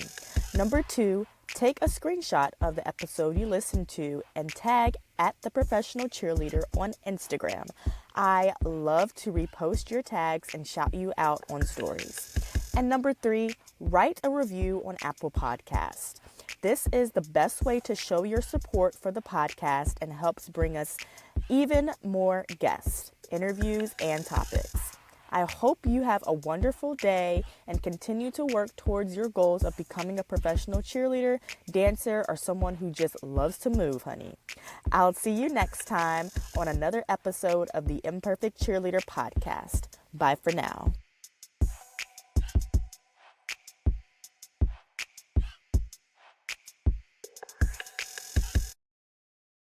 Number 2, take a screenshot of the episode you listened to and tag at the professional cheerleader on Instagram. I love to repost your tags and shout you out on stories. And number 3, write a review on Apple Podcasts. This is the best way to show your support for the podcast and helps bring us even more guests, interviews, and topics. I hope you have a wonderful day and continue to work towards your goals of becoming a professional cheerleader, dancer, or someone who just loves to move, honey. I'll see you next time on another episode of the Imperfect Cheerleader podcast. Bye for now.